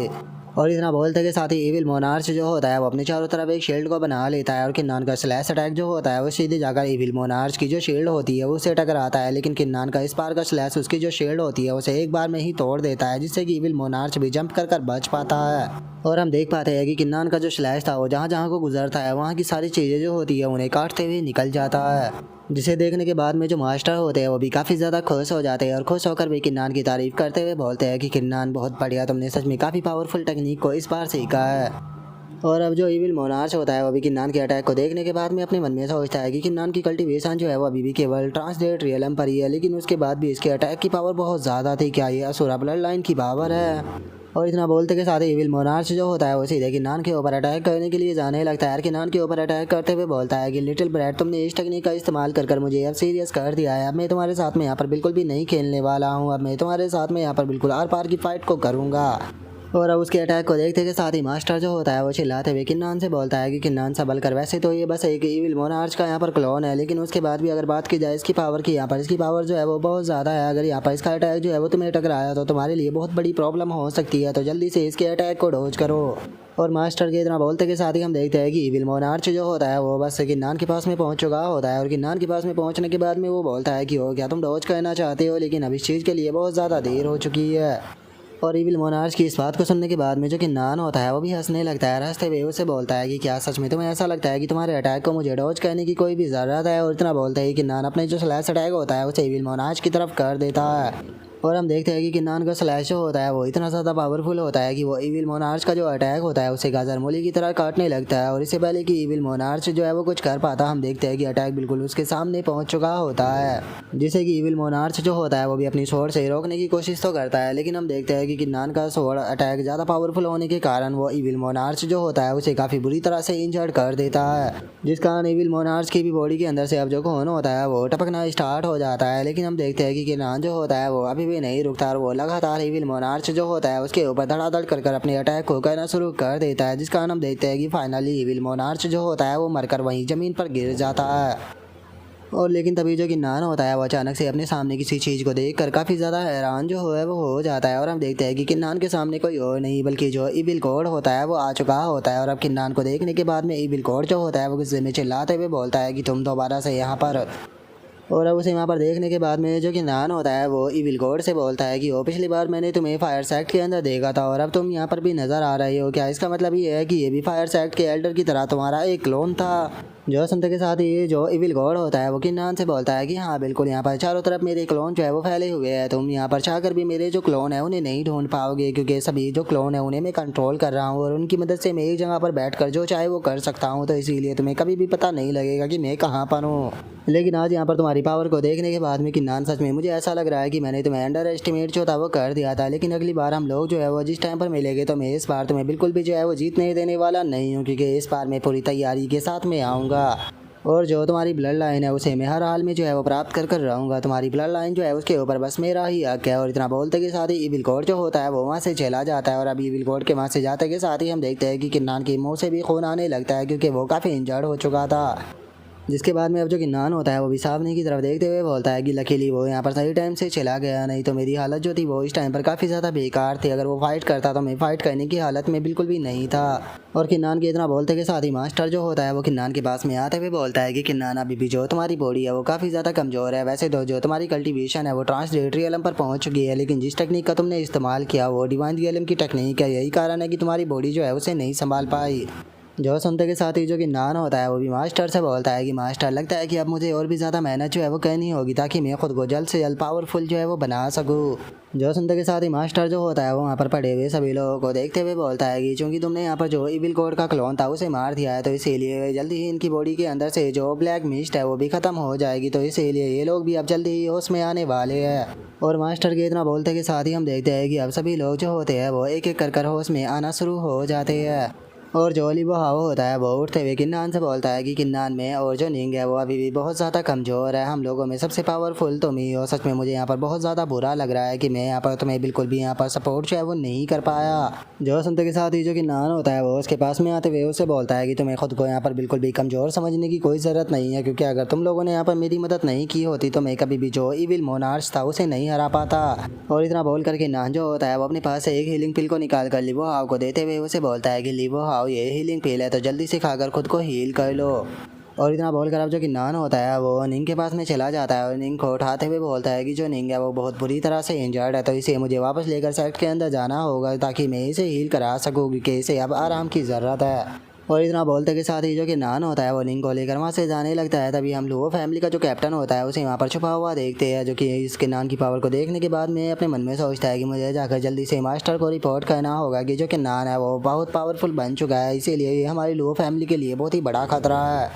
और इतना बोलते के साथ ही इविल मोनार्च जो होता है वो अपने चारों तरफ एक शील्ड को बना लेता है और किन्नान का स्लैश अटैक जो होता है वो सीधे जाकर इविल मोनार्च की जो शील्ड होती है उससे टकराता है, लेकिन किन्नान का इस बार का स्लैश उसकी जो शील्ड होती है उसे एक बार में ही तोड़ देता है, जिससे कि इविल मोनार्च भी जंप कर बच पाता है। और हम देख पाते हैं कि किन्नान का जो स्लैश था वो जहाँ जहाँ को गुजरता है वहाँ की सारी चीज़ें जो होती है उन्हें काटते हुए निकल जाता है, जिसे देखने के बाद में जो मास्टर होते हैं वो भी काफ़ी ज़्यादा खुश हो जाते हैं और खुश होकर भी किन्नान की तारीफ़ करते हुए बोलते हैं कि किन्नान बहुत बढ़िया, तुमने सच में काफ़ी पावरफुल टेक्निक को इस बार सीखा है। और अब जो इविल मोनार्च होता है वो भी किन्नान के अटैक को देखने के बाद में अपने मन में सोचता है कि किन्नान की कल्टीवेशन जो है वो अभी भी केवल ट्रांसलेट रियलम पर ही है, लेकिन उसके बाद भी इसके अटैक की पावर बहुत ज़्यादा थी, क्या ये असुरा ब्लड लाइन की पावर है। और इतना बोलते के साथ ही इविल मोनार्च जो होता है वो सीधे किन्नान के ऊपर अटैक करने के लिए जाने लगता है। किन्नान के ऊपर अटैक करते हुए बोलता है कि लिटिल ब्रैट, तुमने इस टेक्निक का इस्तेमाल कर मुझे अब सीरियस कर दिया है, अब मैं तुम्हारे साथ में यहाँ पर बिल्कुल भी नहीं खेलने वाला हूँ, अब मैं तुम्हारे साथ में यहाँ पर बिल्कुल आर पार की फाइट को करूँगा। और अब उसके अटैक को देखते के साथ ही मास्टर जो होता है वो चिल्लाते हुए किन्नान से बोलता है कि किन्नान संभल कर। वैसे तो ये बस एक इविल मोनार्च का यहाँ पर क्लोन है, लेकिन उसके बाद भी अगर बात की जाए इसकी पावर की, यहाँ पर इसकी पावर जो है वो बहुत ज़्यादा है। अगर यहाँ पर इसका अटैक जो है वो तुम्हें टकराया तो तुम्हारे लिए बहुत बड़ी प्रॉब्लम हो सकती है, तो जल्दी से इसके अटैक को डॉज करो। और मास्टर के इतना बोलते के साथ ही हम देखते हैं कि इविल मोनार्च जो होता है वो बस किन्नान के पास में पहुंच चुका होता है। और किन्नान के पास में पहुंचने के बाद में वो बोलता है कि हो क्या तुम डॉज करना चाहते हो, लेकिन अब इस चीज़ के लिए बहुत ज़्यादा देर हो चुकी है। और इविल मोनार्च की इस बात को सुनने के बाद में जो किन्नान होता है वो भी हंसने लगता है। हंसते हुए उससे बोलता है कि क्या सच में तुम्हें ऐसा लगता है कि तुम्हारे अटैक को मुझे डॉज करने की कोई भी ज़रूरत है। और इतना बोलते ही किन्नान अपने जो स्लैश अटैक होता है उसे इविल मोनार्च की तरफ कर देता है। और हम देखते हैं कि किन्नान का स्लैश जो होता है वो इतना ज़्यादा पावरफुल होता है कि वो इविल मोनार्च का जो अटैक होता है उसे गाजर मूली की तरह काटने लगता है। और इससे पहले कि इविल मोनार्च जो है वो कुछ कर पाता, हम देखते हैं कि अटैक बिल्कुल उसके सामने पहुंच चुका होता है, जिसे कि इविल मोनार्च जो होता है वो भी अपनी स्वॉर्ड से रोकने की कोशिश तो करता है। लेकिन हम देखते हैं कि किन्नान का स्वॉर्ड अटैक ज़्यादा पावरफुल होने के कारण वो इविल मोनार्च जो होता है उसे काफ़ी बुरी तरह से इंजर्ड कर देता है, जिस कारण इविल मोनार्च की भी बॉडी के अंदर से अब जो खून होता है वो टपकना स्टार्ट हो जाता है। लेकिन हम देखते हैं कि किन्नान जो होता है वो अभी भी नहीं रुकता और वो लगातार इविल मोनार्च जो होता है उसके ऊपर धड़ाधड़ कर अपने अटैक को करना शुरू कर देता है, जिस कारण हम देखते हैं कि फाइनली इविल मोनार्च जो होता है वो मरकर वहीं ज़मीन पर गिर जाता है। और लेकिन तभी जो किन्नान होता है वो अचानक से अपने सामने किसी चीज़ को देखकर काफ़ी ज़्यादा हैरान जो है वो हो जाता है। और हम देखते हैं कि किन्नान के सामने कोई और नहीं बल्कि जो इविल कोड होता है वो आ चुका होता है। और अब किन्नान को देखने के बाद में इविल कोड जो होता है वो गुस्से में चिल्लाते हुए बोलता है कि तुम दोबारा से यहाँ पर। और अब उसे वहाँ पर देखने के बाद में जो किन्नान होता है वो इविल गॉड से बोलता है कि वो पिछली बार मैंने तुम्हें फायर सेक्ट के अंदर देखा था और अब तुम यहाँ पर भी नज़र आ रहे हो, क्या इसका मतलब ये है कि ये भी फायर सेक्ट के एल्डर की तरह तुम्हारा एक क्लोन था। जो सुनते के साथ ही जो इविल गॉड होता है वो किन्नान से बोलता है कि हाँ बिल्कुल, यहाँ पर चारों तरफ मेरे क्लोन जो है वो फैले हुए हैं, तुम यहाँ पर चाहकर भी मेरे जो क्लोन है उन्हें नहीं ढूंढ पाओगे, क्योंकि सभी जो क्लोन है उन्हें मैं कंट्रोल कर रहा हूँ और उनकी मदद से मैं एक जगह पर बैठकर जो चाहे वो कर सकता हूँ, तो इसीलिए तुम्हें कभी भी पता नहीं लगेगा कि मैं कहाँ पर हूँ। लेकिन आज यहाँ पर तुम्हारी पावर को देखने के बाद में किन्नान सच में मुझे ऐसा लग रहा है कि मैंने तुम्हें अंडर एस्टिमेट जो था वो कर दिया था, लेकिन अगली बार हम लोग जो है वो जिस टाइम पर मिलेंगे तो मैं इस बार तुम्हें बिल्कुल भी जो है वो जीतने देने वाला नहीं हूँ, क्योंकि इस बार मैं पूरी तैयारी के साथ में आऊँगा और जो तुम्हारी ब्लड लाइन है उसे मैं हर हाल में जो है वो प्राप्त कर रहूँगा। तुम्हारी ब्लड लाइन जो है उसके ऊपर बस मेरा ही हक है। और इतना बोलते के साथ ही इविल गॉड जो होता है वो वहाँ से चला जाता है। और अभी इविल गॉड के वहाँ से जाते के साथ ही हम देखते हैं कि किन्नान के मुँह से भी खून आने लगता है, क्योंकि वो काफ़ी इंजर्ड हो चुका था। जिसके बाद में अब जो किन्नान होता है वो भी सामने की तरफ देखते हुए बोलता है कि लकीली वो यहाँ पर सही टाइम से चला गया, नहीं तो मेरी हालत जो थी वो इस टाइम पर काफ़ी ज़्यादा बेकार थी। अगर वो फाइट करता तो मैं फाइट करने की हालत में बिल्कुल भी नहीं था। और किन्नान के इतना बोलते के साथ ही मास्टर जो होता है वो किन्नान के पास में आते हुए बोलता है कि किन्नान अभी भी जो तुम्हारी बॉडी है वो काफ़ी ज़्यादा कमज़ोर है। वैसे तो जो तुम्हारी कल्टीवेशन है वो ट्रांसलेटरी एलम पर पहुँच चुकी है, लेकिन जिस टेक्निक का तुमने इस्तेमाल किया वो डिवाइन एलम की टेक्निक है, यही कारण है कि तुम्हारी बॉडी जो है उसे नहीं संभाल पाई। जो सुनते के साथ ही जो किन्नान होता है वो भी मास्टर से बोलता है कि मास्टर, लगता है कि अब मुझे और भी ज़्यादा मेहनत जो है वो करनी होगी ताकि मैं खुद को जल्द से जल्द पावरफुल जो है वो बना सकूँ। जो सुनते के साथ ही मास्टर जो होता है वो वहाँ पर पड़े हुए सभी लोगों को देखते हुए बोलता है कि चूंकि तुमने यहाँ पर जो इविल गॉड का क्लोन था उसे मार दिया है, तो इसीलिए जल्दी ही इनकी बॉडी के अंदर से जो ब्लैक मिस्ट है वो भी ख़त्म हो जाएगी, तो इसीलिए ये लोग भी अब जल्दी ही होश में आने वाले हैं। और मास्टर के इतना बोलते के साथ ही हम देखते हैं कि अब सभी लोग जो होते हैं वो एक एक कर होश में आना शुरू हो जाते हैं। और जो ओली वो हाव होता है वो उठते हुए किन्नान से बोलता है कि किन्नान में और जो निंग है वो अभी भी बहुत ज़्यादा कमज़ोर है, हम लोगों में सबसे पावरफुल तुम ही हो। सच में मुझे यहाँ पर बहुत ज़्यादा बुरा लग रहा है कि मैं यहाँ पर तुम्हें बिल्कुल भी यहाँ पर सपोर्ट जो है वो नहीं कर पाया। जो सुनते के साथ ही जो किन्नान होता है वो उसके पास में आते हुए उससे बोलता है कि तुम्हें खुद को यहाँ पर बिल्कुल भी कमज़ोर समझने की कोई ज़रूरत नहीं है, क्योंकि अगर तुम लोगों ने यहाँ पर मेरी मदद नहीं की होती तो मैं कभी भी जो इविल मोनार्च था उसे नहीं हरा पाता। और इतना बोल कर किन्नान जो होता है वो अपने पास से एक हीलिंग पिल को निकाल कर लिवो हाव को देते हुए उसे बोलता है कि लिवो हाव ये हीलिंग पिल है, तो जल्दी से खाकर खुद को हील कर लो। और इतना बोलकर अब जो किन्नान होता है वो निंग के पास में चला जाता है और निंग को उठाते हुए बोलता है कि जो निंग है वो बहुत बुरी तरह से इंजर्ड है, तो इसे मुझे वापस लेकर सेक्ट के अंदर जाना होगा ताकि मैं इसे हील करा सकूँ, क्योंकि इसे अब आराम की ज़रूरत है। और इतना बोलते के साथ ही जो किन्नान होता है वो निंग को लेकर वहाँ से जाने लगता है। तभी हम लुओ फैमिली का जो कैप्टन होता है उसे वहाँ पर छुपा हुआ देखते हैं, जो कि इस किन्नान की पावर को देखने के बाद में अपने मन में सोचता है कि मुझे जाकर जल्दी से मास्टर को रिपोर्ट करना होगा कि जो किन्नान है वो बहुत पावरफुल बन चुका है, इसीलिए ये हमारी लुओ फैमिली के लिए बहुत ही बड़ा खतरा है।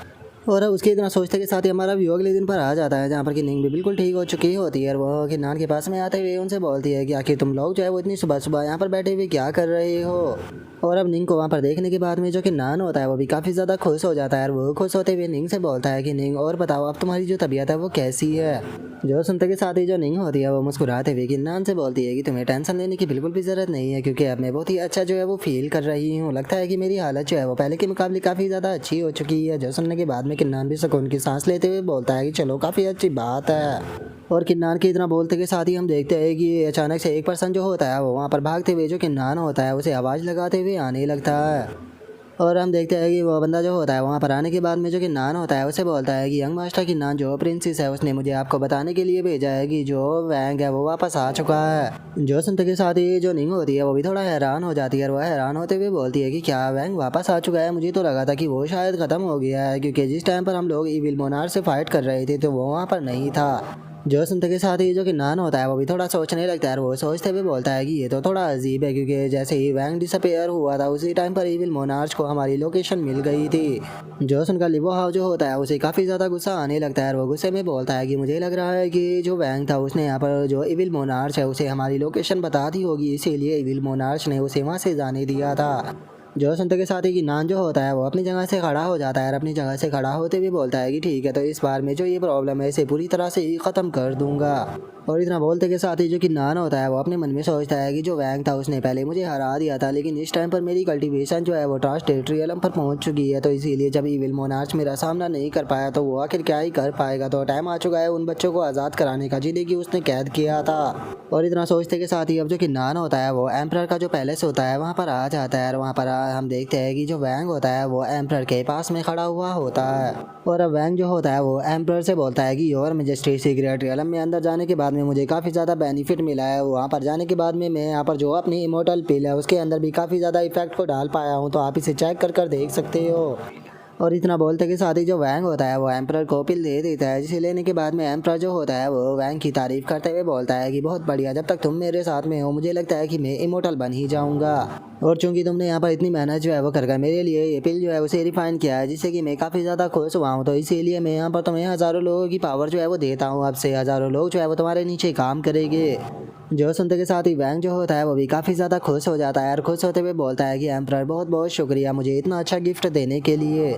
और अब उसके इतना सोचते के साथ ही हमारा व्यू अगले दिन पर आ जाता है, जहाँ पर कि निंग भी बिल्कुल ठीक हो चुकी होती है। और वो किन्नान के पास में आते हुए उनसे बोलती है कि आखिर तुम लोग जो है वो इतनी सुबह सुबह यहाँ पर बैठे हुए क्या कर रहे हो। और अब निंग को वहाँ पर देखने के बाद में जो किन्नान होता है वो भी काफ़ी ज़्यादा खुश हो जाता है। और वो खुश होते हुए निंग से बोलता है कि निंग और बताओ अब तुम्हारी जो तबीयत है वो कैसी है। जो सुनते के साथ ही जो निंग होती है वो मुस्कुराते हुए किन्नान से बोलती है कि तुम्हें टेंशन लेने की बिल्कुल भी ज़रूरत नहीं है, क्योंकि अब मैं बहुत ही अच्छा जो है वो फील कर रही हूँ। लगता है कि मेरी हालत जो है वो पहले के मुकाबले काफ़ी ज़्यादा अच्छी हो चुकी है। जो सुनने के बाद में किन्नान भी सुकून की सांस लेते हुए बोलता है कि चलो काफ़ी अच्छी बात है। और किन्नान के इतना बोलते के साथ ही हम देखते हैं कि अचानक से एक पर्सन जो होता है वो वहाँ पर भागते हुए जो किन्नान होता है उसे आवाज़ लगाते हुए आने लगता है। और हम देखते हैं कि वो बंदा जो होता है वहाँ पर आने के बाद में जो किन्नान होता है उसे बोलता है कि यंग मास्टर किन्नान जो प्रिंसेस है उसने मुझे आपको बताने के लिए भेजा है कि जो वैंग है वो वापस आ चुका है। जो सुनते के साथ ही जो निंग होती है वो भी थोड़ा हैरान हो जाती है। और वह हैरान होते हुए बोलती है कि क्या वैंग वापस आ चुका है, मुझे तो लगा था कि वो शायद ख़त्म हो गया है, क्योंकि जिस टाइम पर हम लोग इविल मोनार्क से फाइट कर रहे थे तो वो वहाँ पर नहीं था। जो सुनते के साथ ही जो किन्नान होता है वो भी थोड़ा सोचने लगता है। वो सोचते हुए बोलता है कि ये तो थोड़ा अजीब है, क्योंकि जैसे ही वैंग डिसअपेयर हुआ था उसी टाइम पर इविल मोनार्च को हमारी लोकेशन मिल गई थी। जो सुनकर लिबो हाउ जो होता है उसे काफ़ी ज़्यादा गुस्सा आने लगता है। और वो गुस्से में बोलता है कि मुझे लग रहा है कि जो वैंग था उसने यहाँ पर जो इविल मोनार्च है उसे हमारी लोकेशन बता दी होगी, इसीलिए इविल मोनार्च ने उसे वहाँ से जाने दिया था। जो सुनते के साथ ही किन्नान जो होता है वो अपनी जगह से खड़ा हो जाता है। और अपनी जगह से खड़ा होते हुए बोलता है कि ठीक है, तो इस बार में जो ये प्रॉब्लम है इसे पूरी तरह से ही ख़त्म कर दूंगा। और इतना बोलते के साथ ही जो किन्नान होता है वो अपने मन में सोचता है कि जो वैंग था उसने पहले मुझे हरा दिया था, लेकिन इस टाइम पर मेरी कल्टीवेशन जो है वो ट्रांसटेरियम पर पहुंच चुकी है, तो इसीलिए जब इविल मोनार्च मेरा सामना नहीं कर पाया तो वो आखिर क्या ही कर पाएगा। तो टाइम आ चुका है उन बच्चों को आज़ाद कराने का जिन्हें कि उसने कैद किया था। और इतना सोचते के साथ ही अब जो किन्नान होता है वो एम्परर का जो पैलेस होता है वहाँ पर आ जाता है। और वहाँ पर हम देखते हैं कि जो वैंग होता है वो एम्परर के पास में खड़ा हुआ होता है। और अब वैंग जो होता है वो एम्परर से बोलता है कि योर मेजेस्टी सीक्रेट रियलम में अंदर जाने के बाद में मुझे काफ़ी ज़्यादा बेनिफिट मिला है। वहाँ पर जाने के बाद में मैं यहाँ पर जो अपनी इमोर्टल पिल है उसके अंदर भी काफ़ी ज़्यादा इफेक्ट को डाल पाया हूँ, तो आप इसे चेक कर देख सकते हो। और इतना बोलते के साथ ही जो वैंग होता है वो एम्परर को पिल दे देता है, जिसे लेने के बाद में एम्परर जो होता है वो वैंग की तारीफ करते हुए बोलता है कि बहुत बढ़िया, जब तक तुम मेरे साथ में हो मुझे लगता है कि मैं इमोर्टल बन ही जाऊंगा। और चूंकि तुमने यहाँ पर इतनी मेहनत जो है वो कर मेरे लिए ये पिल जो है उसे रिफाइन किया है, जिससे कि मैं काफ़ी ज़्यादा खुश हुआ हूँ, तो इसीलिए मैं यहाँ पर तुम्हें हज़ारों लोगों की पावर जो है वो देता हूँ। अब से हज़ारों लोग जो है वो तुम्हारे नीचे काम करेंगे। जो सुनते के साथ ही वैंग जो होता है वो भी काफ़ी ज़्यादा खुश हो जाता है। और खुश होते हुए बोलता है कि एम्परर बहुत बहुत शुक्रिया मुझे इतना अच्छा गिफ्ट देने के लिए।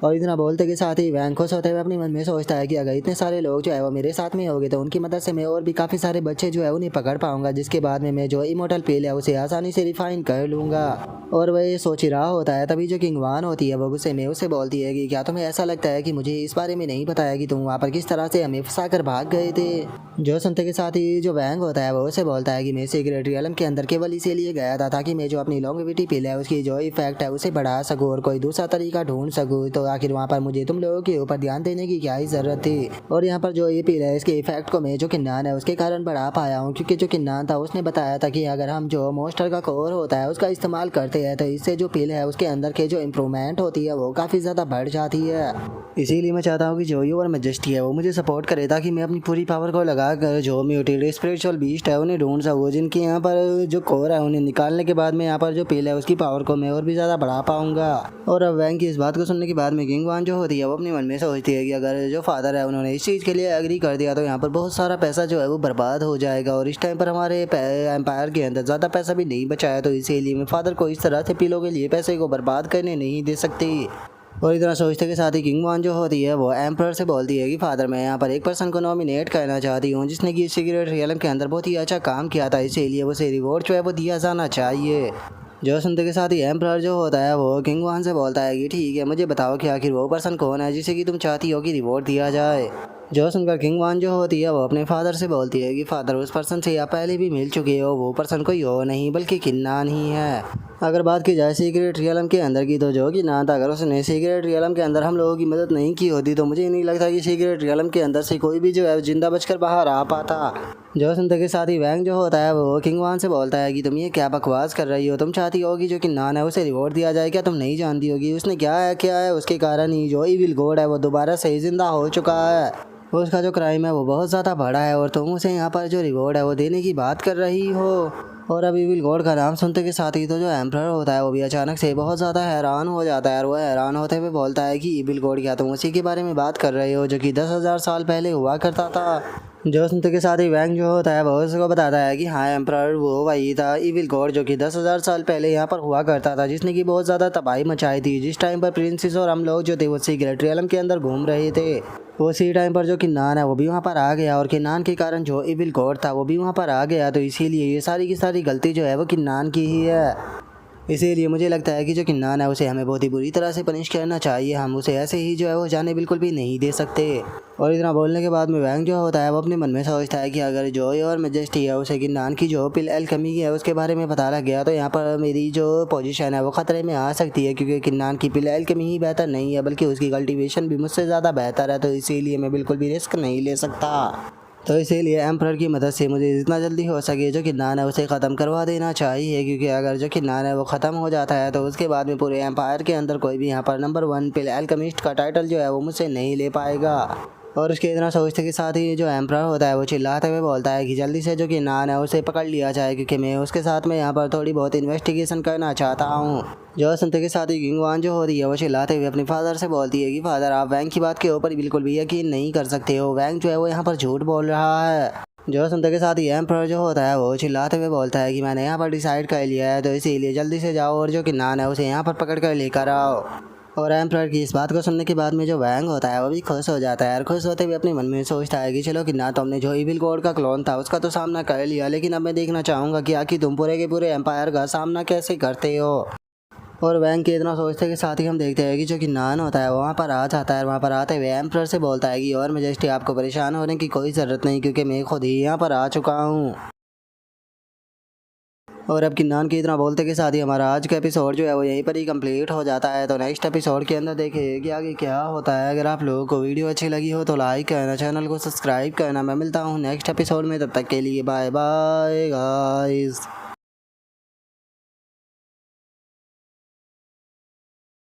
और इतना बोलते के साथ ही वैंग खुश होते हुए अपने मन में सोचता है कि अगर इतने सारे लोग जो है वो मेरे साथ में होंगे तो उनकी मदद से मैं और भी काफ़ी सारे बच्चे जो है उन्हें पकड़ पाऊंगा, जिसके बाद में मैं जो इमोर्टल पिल है उसे आसानी से रिफाइन कर लूँगा। और वह ये सोच ही रहा होता है, तभी जो किंग वान होती है वो गुस्से में उससे बोलती है कि क्या तुम्हें ऐसा लगता है कि मुझे इस बारे में नहीं बताया कि तुम वहाँ पर किस तरह से हमें फंसा कर भाग गए थे। जो सुनते के साथ ही जो वैंग होता है वो उसे बोलता है कि मैं सीक्रेट रियलम के अंदर केवल इसीलिए गया था ताकि मैं जो अपनी लॉन्गेविटी पिल है उसकी जो इफेक्ट है उसे बढ़ा सकूँ और कोई दूसरा तरीका ढूंढ सकूँ। तो आखिर वहाँ पर मुझे तुम लोगों के ऊपर ध्यान देने की क्या ही ज़रूरत थी। और यहाँ पर जो ये पिल है इसके इफेक्ट को मैं जो किन्नान है उसके कारण बढ़ा पाया हूँ, क्योंकि जो किन्नान था उसने बताया था कि अगर हम जो मोस्टर का कोर होता है उसका इस्तेमाल करते हैं तो इससे जो पिल है उसके अंदर के जो इम्प्रूवमेंट होती है वो काफ़ी ज़्यादा बढ़ जाती है। इसीलिए मैं चाहता हूँ कि जो योर मेजेस्टी है वो मुझे सपोर्ट करे ताकि मैं अपनी पूरी पावर को लगा कर जो म्यूटेड स्पिरिचुअल बीस्ट है उन्हें ढूंढ सकूँ, जिनके यहाँ पर जो कोर है उन्हें निकालने के बाद में यहाँ पर जो पिल है उसकी पावर को मैं और भी ज़्यादा बढ़ा पाऊंगा। और अब वैंग की इस बात को सुनने के बाद में किंग वान जो होती है वो अपने मन में सोचती है कि अगर जो फादर है उन्होंने इस चीज़ के लिए एग्री कर दिया तो यहाँ पर बहुत सारा पैसा जो है वो बर्बाद हो जाएगा, और इस टाइम पर हमारे एम्पायर के अंदर ज़्यादा पैसा भी नहीं बचा है, तो इसीलिए मैं फादर को इस तरह से पिलों के लिए पैसे को बर्बाद करने नहीं दे सकती। और इतना सोचते के साथ ही किंग वान जो होती है वो एम्परर से बोलती है कि फादर मैं यहाँ पर एक पर्सन को नॉमिनेट करना चाहती हूँ जिसने कि सीक्रेट रियलम के अंदर बहुत ही अच्छा काम किया था, इसीलिए उसे रिवॉर्ड जो है वो दिया जाना चाहिए। जो सुनते के साथ ही एम्परर जो होता है वो किंग वान से बोलता है कि ठीक है, मुझे बताओ कि आखिर वो पर्सन कौन है जिसे कि तुम चाहती हो कि रिवॉर्ड दिया जाए। जो सुनकर किंग वान जो होती है वो अपने फादर से बोलती है कि फादर उस पर्सन से आप पहले भी मिल चुके हो, वो पर्सन कोई और नहीं बल्कि किन्नान ही है। अगर बात की जाए सीक्रेट रियलम के अंदर की तो जो किन्नान था, अगर उसने सीक्रेट रियलम के अंदर हम लोगों की मदद नहीं की होती तो मुझे नहीं लगता कि सीक्रेट रियलम के अंदर से कोई भी जो है जिंदा बचकर बाहर आ पाता। जो सुनते के साथ ही वैंग जो होता है वो किंग वान से बोलता है कि तुम ये क्या बकवास कर रही हो, तुम चाहती होगी जो किन्नान है उसे रिवॉर्ड दिया जाए, क्या तुम नहीं जानती होगी उसने क्या है उसके कारण ही जो इविल गॉड है वो दोबारा से जिंदा हो चुका है। उसका जो क्राइम है वो बहुत ज़्यादा बड़ा है और तुम उसे यहाँ पर जो रिवॉर्ड है वो देने की बात कर रही हो। और अब इविल गॉड का नाम सुनते के साथ ही तो जो एम्परर होता है वो भी अचानक से बहुत ज़्यादा हैरान हो जाता है और वो हैरान होते हुए बोलता है कि इविल गॉड, क्या तुम उसी के बारे में बात कर रहे हो जो कि 10,000 साल पहले हुआ करता था। जो सुनते के साथ ही वैंग जो होता है वो उसको बताता है कि हाँ एम्परर, वो वही था इविल गॉड जो कि 10,000 साल पहले यहाँ पर हुआ करता था, जिसने की बहुत ज़्यादा तबाही मचाई थी। जिस टाइम पर प्रिंसेस और हम लोग जो थे वो सीक्रेट रियलम के अंदर घूम रहे थे, उसी टाइम पर जो किन्नान है वो भी वहाँ पर आ गया और किन्नान के कारण जो इविल गॉड था वो भी वहाँ पर आ गया। तो इसीलिए ये सारी की सारी गलती जो है वो किन्नान की ही है। इसीलिए मुझे लगता है कि जो किन्नान है उसे हमें बहुत ही बुरी तरह से पनिश करना चाहिए। हम उसे ऐसे ही जो है वो जाने बिल्कुल भी नहीं दे सकते। और इतना बोलने के बाद में वैंग जो होता है वो अपने मन में सोचता है कि अगर जॉय और मेजेस्टी है उसे किन्नान की जो पिल एल्केमी है उसके बारे में पता लग गया तो यहाँ पर मेरी जो पोजीशन है वो ख़तरे में आ सकती है, क्योंकि किन्नान की पिल एल्केमी ही बेहतर नहीं है बल्कि उसकी कल्टीवेशन भी मुझसे ज़्यादा बेहतर है। तो इसीलिए मैं बिल्कुल भी रिस्क नहीं ले सकता। तो इसीलिए एम्परर की मदद से मुझे जितना जल्दी हो सके जो किन्नान है उसे ख़त्म करवा देना चाहिए, क्योंकि अगर जो किन्नान है वो ख़त्म हो जाता है तो उसके बाद में पूरे एम्पायर के अंदर कोई भी यहाँ पर नंबर 1 पिल एल्केमिस्ट का टाइटल जो है वो मुझसे नहीं ले पाएगा। और उसके इतना सोचते के साथ ही जो एम्परर होता है वो चिल्लाते हुए बोलता है कि जल्दी से जो किन्नान है उसे पकड़ लिया जाए, क्योंकि मैं उसके साथ में यहाँ पर थोड़ी बहुत इन्वेस्टिगेशन करना चाहता हूँ। जो सुनते के साथ ही किंगवान जो होती है वो चिल्लाते हुए अपने फादर से बोलती है कि फादर, आप वैंग की बात के ऊपर बिल्कुल भी यकीन नहीं कर सकते हो। वैंग जो है वो यहाँ पर झूठ बोल रहा है। जो सुनते के साथ ही एम्परर जो होता है वो चिल्लाते हुए बोलता है कि मैंने यहाँ पर डिसाइड कर लिया है, तो इसीलिए जल्दी से जाओ और जो किन्नान है उसे यहाँ पर पकड़ कर लेकर आओ। और एम्परर की इस बात को सुनने के बाद में जो वैंग होता है वो भी खुश हो जाता है और खुश होते हुए अपने मन में सोचता है कि चलो किन्नान, तुमने जो इविल गॉड का क्लोन था उसका तो सामना कर लिया, लेकिन अब मैं देखना चाहूँगा कि आखिर तुम पूरे के पूरे एम्पायर का सामना कैसे करते हो। और वैंग के इतना सोचते के साथ ही हम देखते हैं कि जो किन्नान होता है वहाँ पर आ जाता है। वहाँ पर आते हुए एम्परर से बोलता है कि और मेजेस्टी, आपको परेशान होने की कोई ज़रूरत नहीं, क्योंकि मैं खुद ही यहाँ पर आ चुका हूँ। और अब किन्नान की इतना बोलते के साथ ही हमारा आज का एपिसोड जो है वो यहीं पर ही कंप्लीट हो जाता है। तो नेक्स्ट एपिसोड के अंदर देखिए कि आगे क्या होता है। अगर आप लोगों को वीडियो अच्छी लगी हो तो लाइक करना, चैनल को सब्सक्राइब करना। मैं मिलता हूँ नेक्स्ट एपिसोड में, तब तक के लिए बाय बाय गाइस।